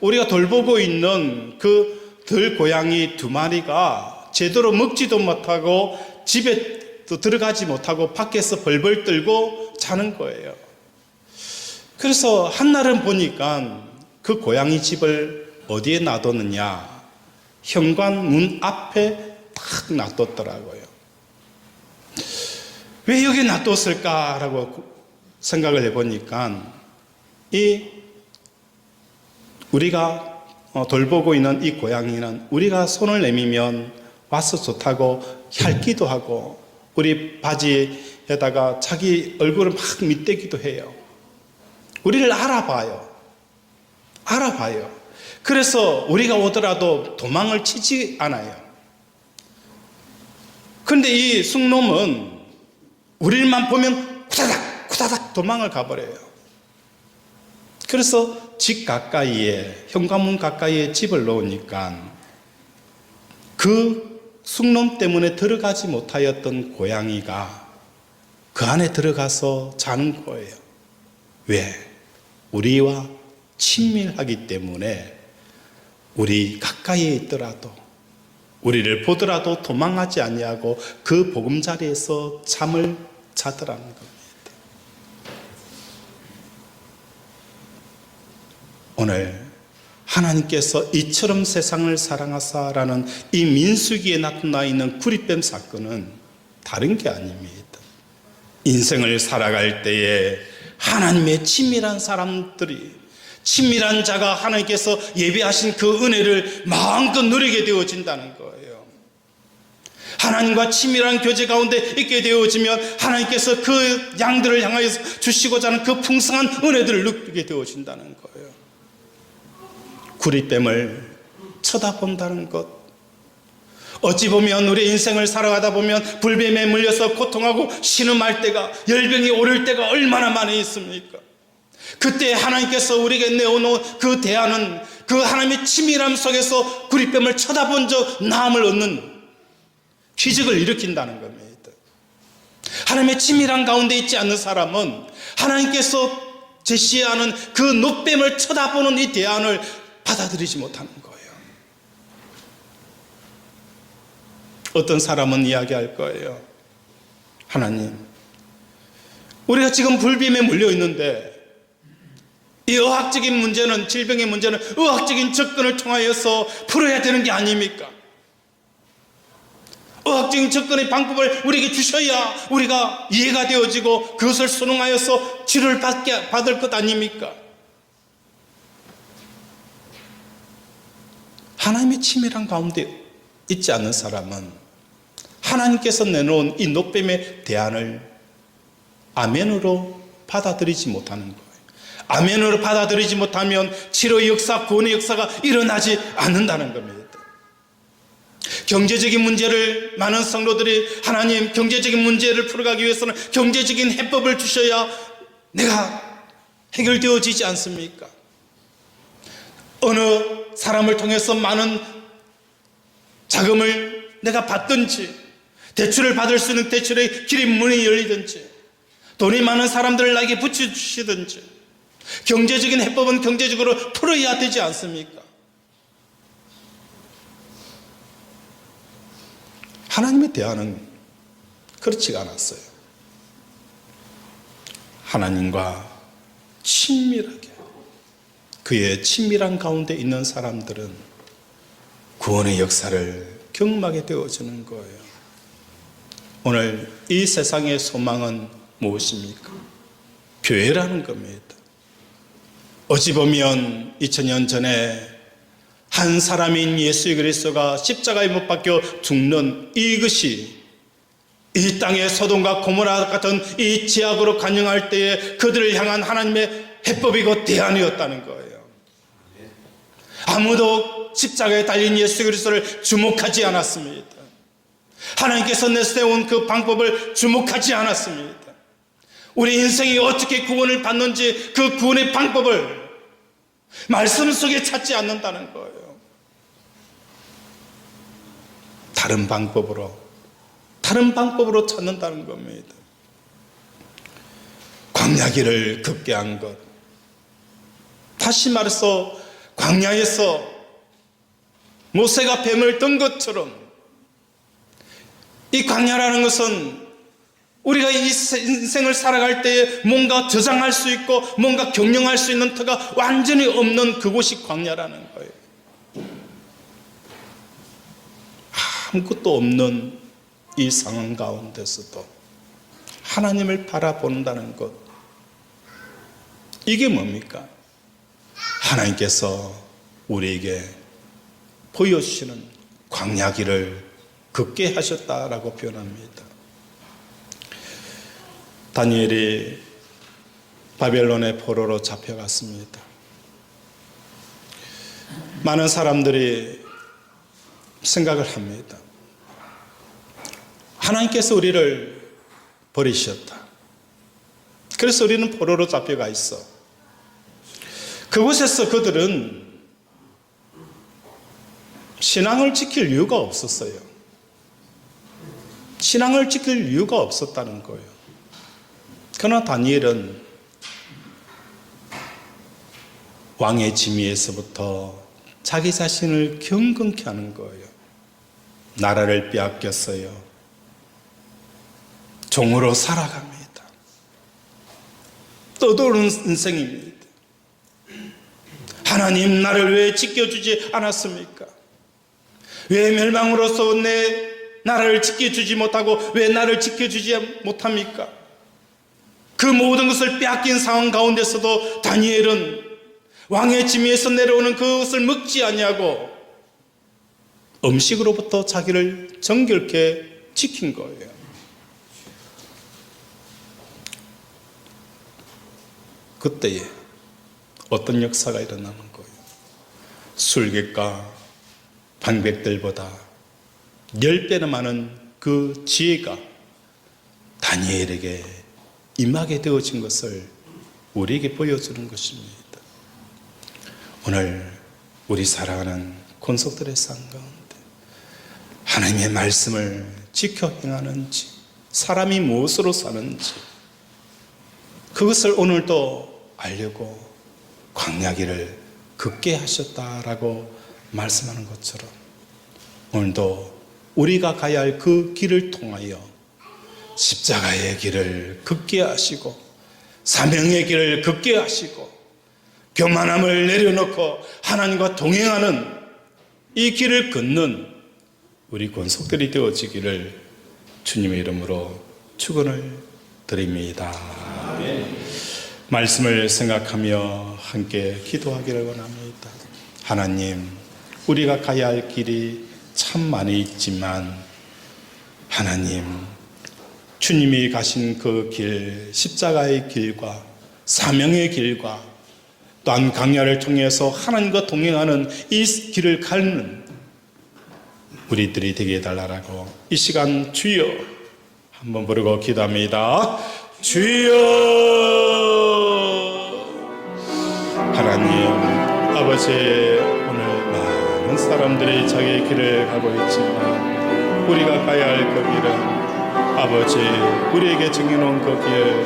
우리가 돌보고 있는 그 들고양이 2마리가 제대로 먹지도 못하고 집에 또 들어가지 못하고 밖에서 벌벌 떨고 자는 거예요. 그래서 한날은 보니까 그 고양이 집을 어디에 놔뒀느냐, 현관문 앞에 딱 놔뒀더라고요. 왜 여기 놔뒀을까라고 생각을 해보니까 우리가 돌보고 있는 이 고양이는 우리가 손을 내밀면 와서 좋다고 핥기도 하고 우리 바지에다가 자기 얼굴을 막 밑대기도 해요. 우리를 알아봐요. 알아봐요. 그래서 우리가 오더라도 도망을 치지 않아요. 그런데 이 숭놈은 우리만 보면 후다닥 후다닥 도망을 가버려요. 그래서 집 가까이에, 현관문 가까이에 집을 놓으니까 그 숭놈 때문에 들어가지 못하였던 고양이가 그 안에 들어가서 자는 거예요. 왜? 우리와 친밀하기 때문에 우리 가까이에 있더라도 우리를 보더라도 도망하지 아니하고 그 보금자리에서 잠을 자더라는 겁니다. 오늘 하나님께서 이처럼 세상을 사랑하사라는 이 민수기에 나타나 있는 구릿뱀 사건은 다른 게 아닙니다. 인생을 살아갈 때에 하나님의 친밀한 사람들이, 친밀한 자가 하나님께서 예비하신 그 은혜를 마음껏 누리게 되어진다는 거예요. 하나님과 친밀한 교제 가운데 있게 되어지면 하나님께서 그 양들을 향하여서 주시고자 하는 그 풍성한 은혜들을 누리게 되어진다는 거예요. 구릿뱀을 쳐다본다는 것, 어찌 보면 우리 인생을 살아가다 보면 불뱀에 물려서 고통하고 신음할 때가, 열병이 오를 때가 얼마나 많이 있습니까? 그때 하나님께서 우리에게 내어놓은 그 대안은 그 하나님의 치밀함 속에서 구릿뱀을 쳐다본 적 나음을 얻는 기적을 일으킨다는 겁니다. 하나님의 치밀함 가운데 있지 않는 사람은 하나님께서 제시하는 그 놋뱀을 쳐다보는 이 대안을 받아들이지 못하는 거예요. 어떤 사람은 이야기할 거예요. 하나님, 우리가 지금 불뱀에 물려 있는데 이 의학적인 문제는, 질병의 문제는 의학적인 접근을 통하여서 풀어야 되는 게 아닙니까? 의학적인 접근의 방법을 우리에게 주셔야 우리가 이해가 되어지고 그것을 수능하여서 치료를 받을 것 아닙니까? 하나님의 치밀한 가운데 있지 않는 사람은 하나님께서 내놓은 이 놋뱀의 대안을 아멘으로 받아들이지 못하는 거예요. 아멘으로 받아들이지 못하면 치료의 역사, 구원의 역사가 일어나지 않는다는 겁니다. 경제적인 문제를 많은 성도들이 하나님, 경제적인 문제를 풀어가기 위해서는 경제적인 해법을 주셔야 내가 해결되어지지 않습니까? 어느 사람을 통해서 많은 자금을 내가 받든지, 대출을 받을 수 있는 대출의 길이 문이 열리든지, 돈이 많은 사람들을 나에게 붙여주시든지, 경제적인 해법은 경제적으로 풀어야 되지 않습니까? 하나님의 대안은 그렇지가 않았어요. 하나님과 친밀하게, 그의 친밀한 가운데 있는 사람들은 구원의 역사를 경험하게 되어지는 거예요. 오늘 이 세상의 소망은 무엇입니까? 교회라는 겁니다. 어찌 보면 2000년 전에 한 사람인 예수 그리스도가 십자가에 못 박혀 죽는 이것이 이 땅의 소돔과 고모라 같은 이 지악으로 간영할 때에 그들을 향한 하나님의 해법이고 대안이었다는 거예요. 아무도 십자가에 달린 예수 그리스도를 주목하지 않았습니다. 하나님께서 내세운 그 방법을 주목하지 않았습니다. 우리 인생이 어떻게 구원을 받는지 그 구원의 방법을 말씀 속에 찾지 않는다는 거예요. 다른 방법으로 찾는다는 겁니다. 광야길을 걷게 한 것, 다시 말해서 광야에서 모세가 뱀을 든 것처럼 이 광야라는 것은 우리가 이 인생을 살아갈 때에 뭔가 저장할 수 있고 뭔가 경영할 수 있는 터가 완전히 없는 그곳이 광야라는 거예요. 아무것도 없는 이 상황 가운데서도 하나님을 바라본다는 것, 이게 뭡니까? 하나님께서 우리에게 보여주시는 광야길을 걷게 하셨다라고 표현합니다. 다니엘이 바벨론의 포로로 잡혀갔습니다. 많은 사람들이 생각을 합니다. 하나님께서 우리를 버리셨다. 그래서 우리는 포로로 잡혀가 있어. 그곳에서 그들은 신앙을 지킬 이유가 없었어요. 신앙을 지킬 이유가 없었다는 거예요. 그러나 다니엘은 왕의 지위에서부터 자기 자신을 경건케 하는 거예요. 나라를 빼앗겼어요. 종으로 살아갑니다. 떠도는 인생입니다. 하나님, 나를 왜 지켜주지 않았습니까? 왜 멸망으로서 내 나라를 지켜주지 못하고 왜 나를 지켜주지 못합니까? 그 모든 것을 빼앗긴 상황 가운데서도 다니엘은 왕의 지위에서 내려오는 그것을 먹지 아니하고 음식으로부터 자기를 정결케 지킨 거예요. 그때에 어떤 역사가 일어나는 거예요. 술객과 방백들보다 10배나 많은 그 지혜가 다니엘에게 임하게 되어진 것을 우리에게 보여주는 것입니다. 오늘 우리 살아가는 권속들의 삶 가운데 하나님의 말씀을 지켜 행하는지, 사람이 무엇으로 사는지 그것을 오늘도 알려고 광야길을 걷게 하셨다라고 말씀하는 것처럼 오늘도 우리가 가야 할 그 길을 통하여 십자가의 길을 걷게 하시고 사명의 길을 걷게 하시고 교만함을 내려놓고 하나님과 동행하는 이 길을 걷는 우리 권속들이 되어지기를 주님의 이름으로 축원을 드립니다. 말씀을 생각하며 함께 기도하기를 원합니다. 하나님, 우리가 가야 할 길이 참 많이 있지만 하나님, 주님이 가신 그 길, 십자가의 길과 사명의 길과 또한 강야를 통해서 하나님과 동행하는 이 길을 가는 우리들이 되게 해달라고 이 시간 주여 한번 부르고 기도합니다. 주여. 하나님 아버지, 오늘 많은 사람들이 자기의 길을 가고 있지만 우리가 가야 할 그 길은 아버지 우리에게 정해놓은 그 길,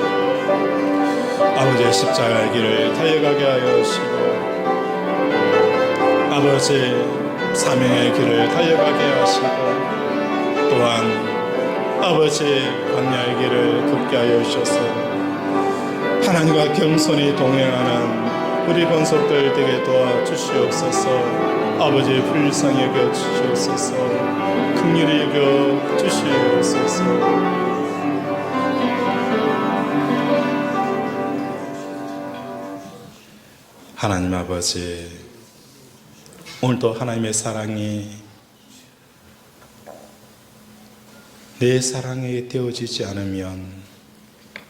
아버지의 십자가의 길을 달려가게 하여 주시고 아버지 사명의 길을 달려가게 하시고 또한 아버지 광야의 길을 걷게 하여 주셔서 하나님과 겸손히 동행하는 우리 권속들 되게 도와주시옵소서. 아버지 불쌍히 여겨 주시옵소서. 긍휼히 여겨 주시옵소서. 하나님 아버지, 오늘도 하나님의 사랑이 내 사랑에 되어지지 않으면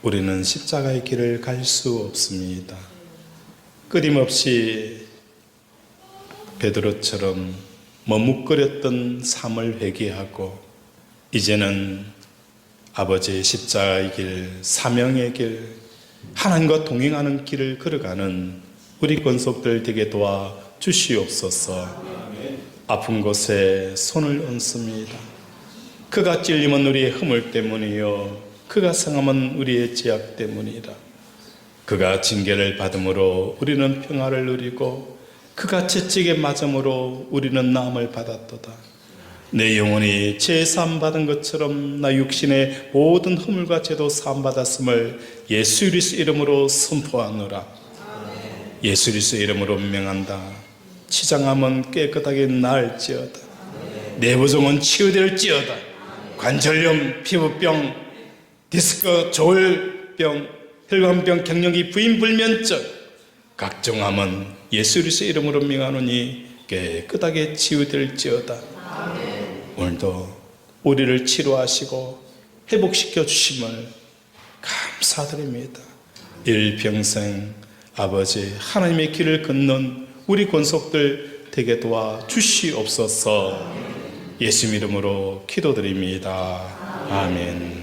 우리는 십자가의 길을 갈 수 없습니다. 끊임없이 베드로처럼 머뭇거렸던 삶을 회개하고 이제는 아버지의 십자가의 길, 사명의 길, 하나님과 동행하는 길을 걸어가는 우리 권속들 되게 도와 주시옵소서. 아픈 곳에 손을 얹습니다. 그가 찔림은 우리의 허물 때문이요 그가 상함은 우리의 죄악 때문이라. 그가 징계를 받음으로 우리는 평화를 누리고 그가 채찍에 맞음으로 우리는 나음을 받았도다. 내 영혼이 죄 사함 받은 것처럼 나 육신의 모든 허물과 죄도 사함 받았음을 예수 그리스도 이름으로 선포하노라. 예수 그리스도 이름으로 명한다. 치장함은 깨끗하게 나을지어다. 내부종은 치유될지어다. 관절염, 피부병, 디스크, 조울병, 혈관병, 갱년기, 부인불면증 각종함은 예수 그리스도 이름으로 명하노니 깨끗하게 치유될지어다. 오늘도 우리를 치료하시고 회복시켜 주심을 감사드립니다. 일평생 아버지 하나님의 길을 걷는 우리 권속들 되게 도와 주시옵소서. 예수 이름으로 기도드립니다. 아멘.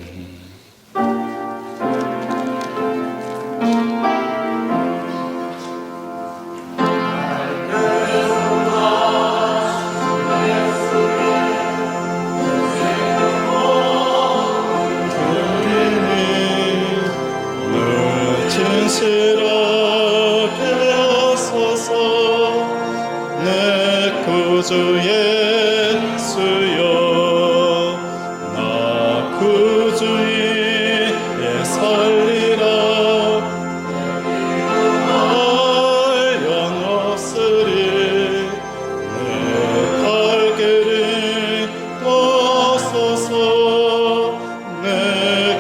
진실하게 하소서. 내 구주 예수여, 나 구주의 살리라. 한량 없으리. 내 갈 길을 도소서. 내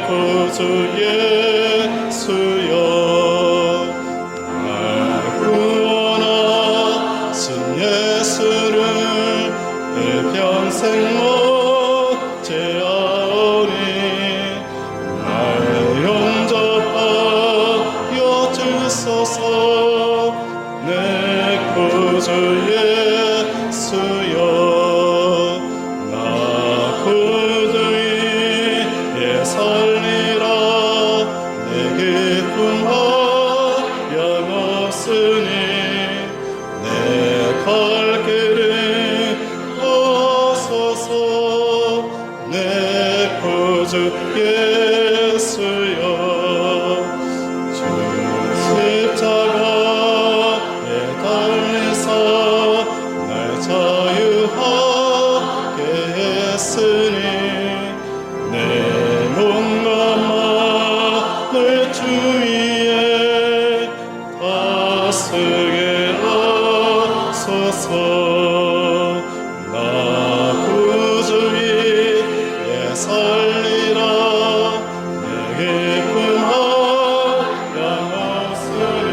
구주 예수여, 날 구원하신 예수를 일평생 어찌하오니. 날 용접하여 주소서. 내 구주 예수여, 나 구주의 살리라. 내게 품하여 없으니 내 갈 길을 도소서. 내 구주 예수여, 주 십자가에 달리사 날 자유하게 했으니 내 몸과 마음을 주 위에 다스게 하소서. 나 구주의 살리라. 내게 품하여 없으니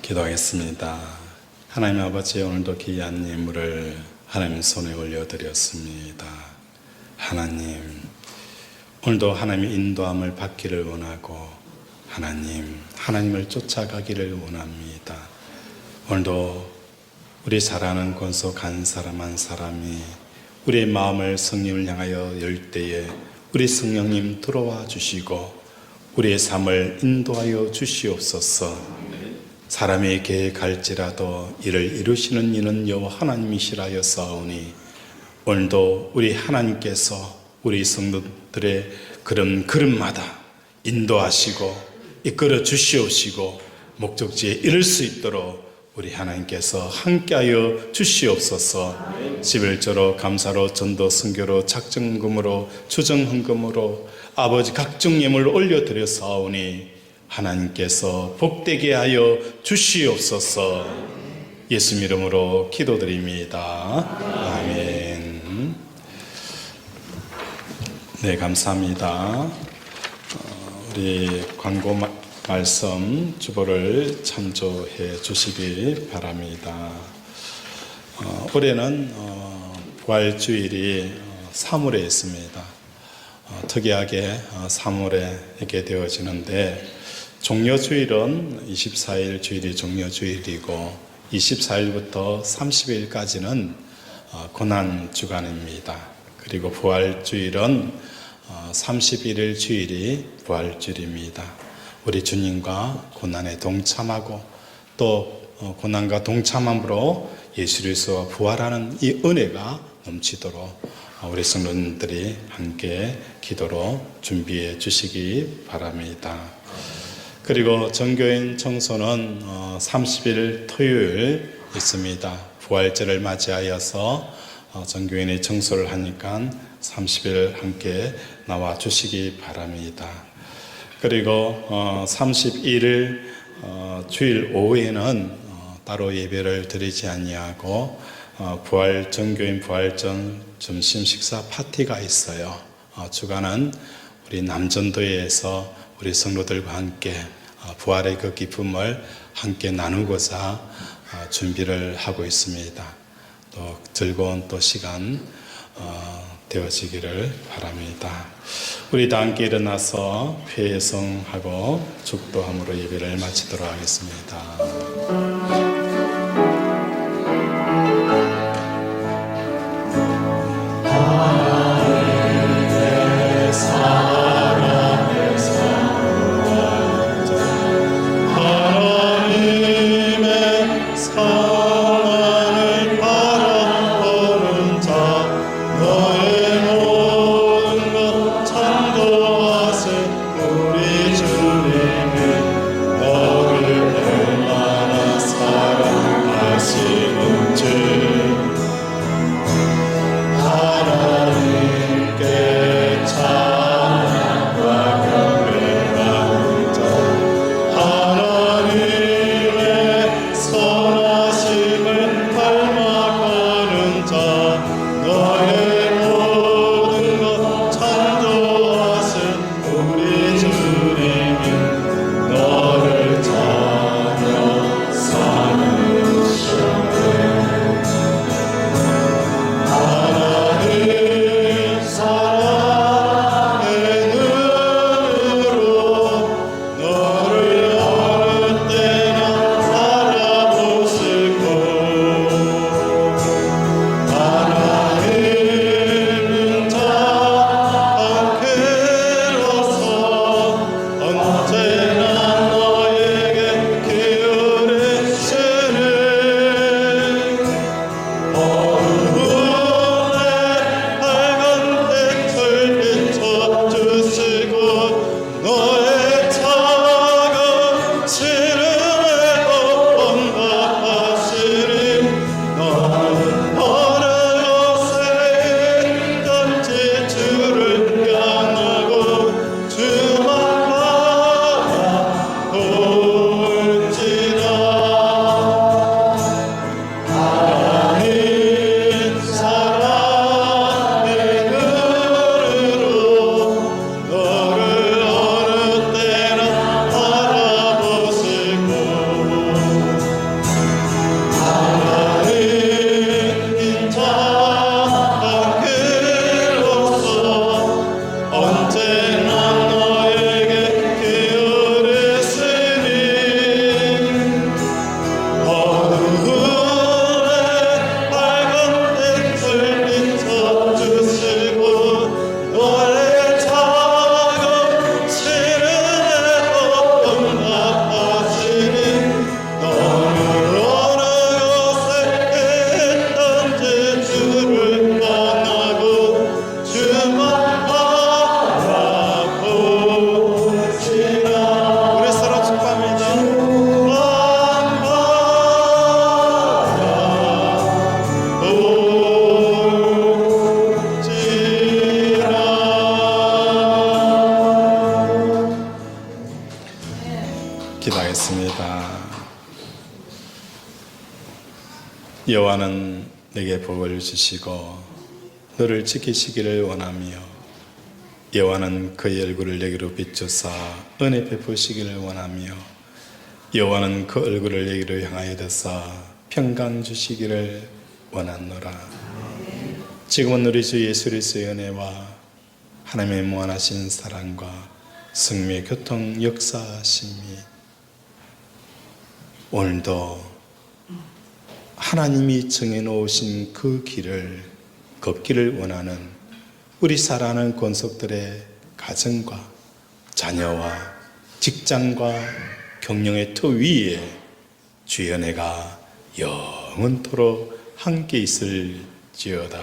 기도하겠습니다. 하나님 아버지, 오늘도 귀한 예물을 하나님 손에 올려드렸습니다. 하나님, 오늘도 하나님의 인도함을 받기를 원하고 하나님을 쫓아가기를 원합니다. 오늘도 우리 잘 아는 권속 한 사람 한 사람이 우리의 마음을 성령을 향하여 열 때에 우리 성령님 들어와 주시고 우리의 삶을 인도하여 주시옵소서. 사람이 계획할지라도 이를 이루시는 이는 여호와 하나님이시라 사오니, 오늘도 우리 하나님께서 우리 성도들의 걸음마다 인도하시고 이끌어 주시옵시고 목적지에 이를 수 있도록 우리 하나님께서 함께하여 주시옵소서. 11조로 감사로 전도 선교로 작정금으로 주정헌금으로 아버지 각종 예물을 올려드렸사오니 하나님께서 복되게 하여 주시옵소서. 예수 이름으로 기도드립니다. 아멘. 네, 감사합니다. 우리 광고 말씀 주보를 참조해 주시기 바랍니다. 올해는 부활주일이 3월에 있습니다. 특이하게 3월에 있게 되어지는데, 종려주일은 24일 주일이 종려주일이고 24일부터 30일까지는 고난주간입니다. 그리고 부활주일은 31일 주일이 부활주일입니다. 우리 주님과 고난에 동참하고 또 고난과 동참함으로 예수 그리스도와 부활하는 이 은혜가 넘치도록 우리 성도님들이 함께 기도로 준비해 주시기 바랍니다. 그리고 전교인 청소는 30일 토요일 있습니다. 부활절을 맞이하여서 전교인의 청소를 하니까 30일 함께 나와 주시기 바랍니다. 그리고 31일 주일 오후에는 따로 예배를 드리지 아니하고 전교인 부활전 점심 식사 파티가 있어요. 주간은 우리 남전도에서 우리 성도들과 함께 부활의 그 기쁨을 함께 나누고자 준비를 하고 있습니다. 또 즐거운 또 시간 되어지기를 바랍니다. 우리 다 함께 일어나서 회성하고 축도함으로 예배를 마치도록 하겠습니다. 기도하겠습니다. 여호와는 내게 복을 주시고 너를 지키시기를 원하며 여호와는 그의 얼굴을 내게로 비추사 은혜 베푸시기를 원하며 여호와는 그 얼굴을 내게로 향하여 드사 평강 주시기를 원하노라. 지금은 우리 주 예수 그리스도의 은혜와 하나님의 무한하신 사랑과 성령의 교통 역사하심이 오늘도 하나님이 정해놓으신 그 길을 걷기를 원하는 우리 사랑하는 권속들의 가정과 자녀와 직장과 경영의 터 위에 주의 은혜가 영원토록 함께 있을지어다.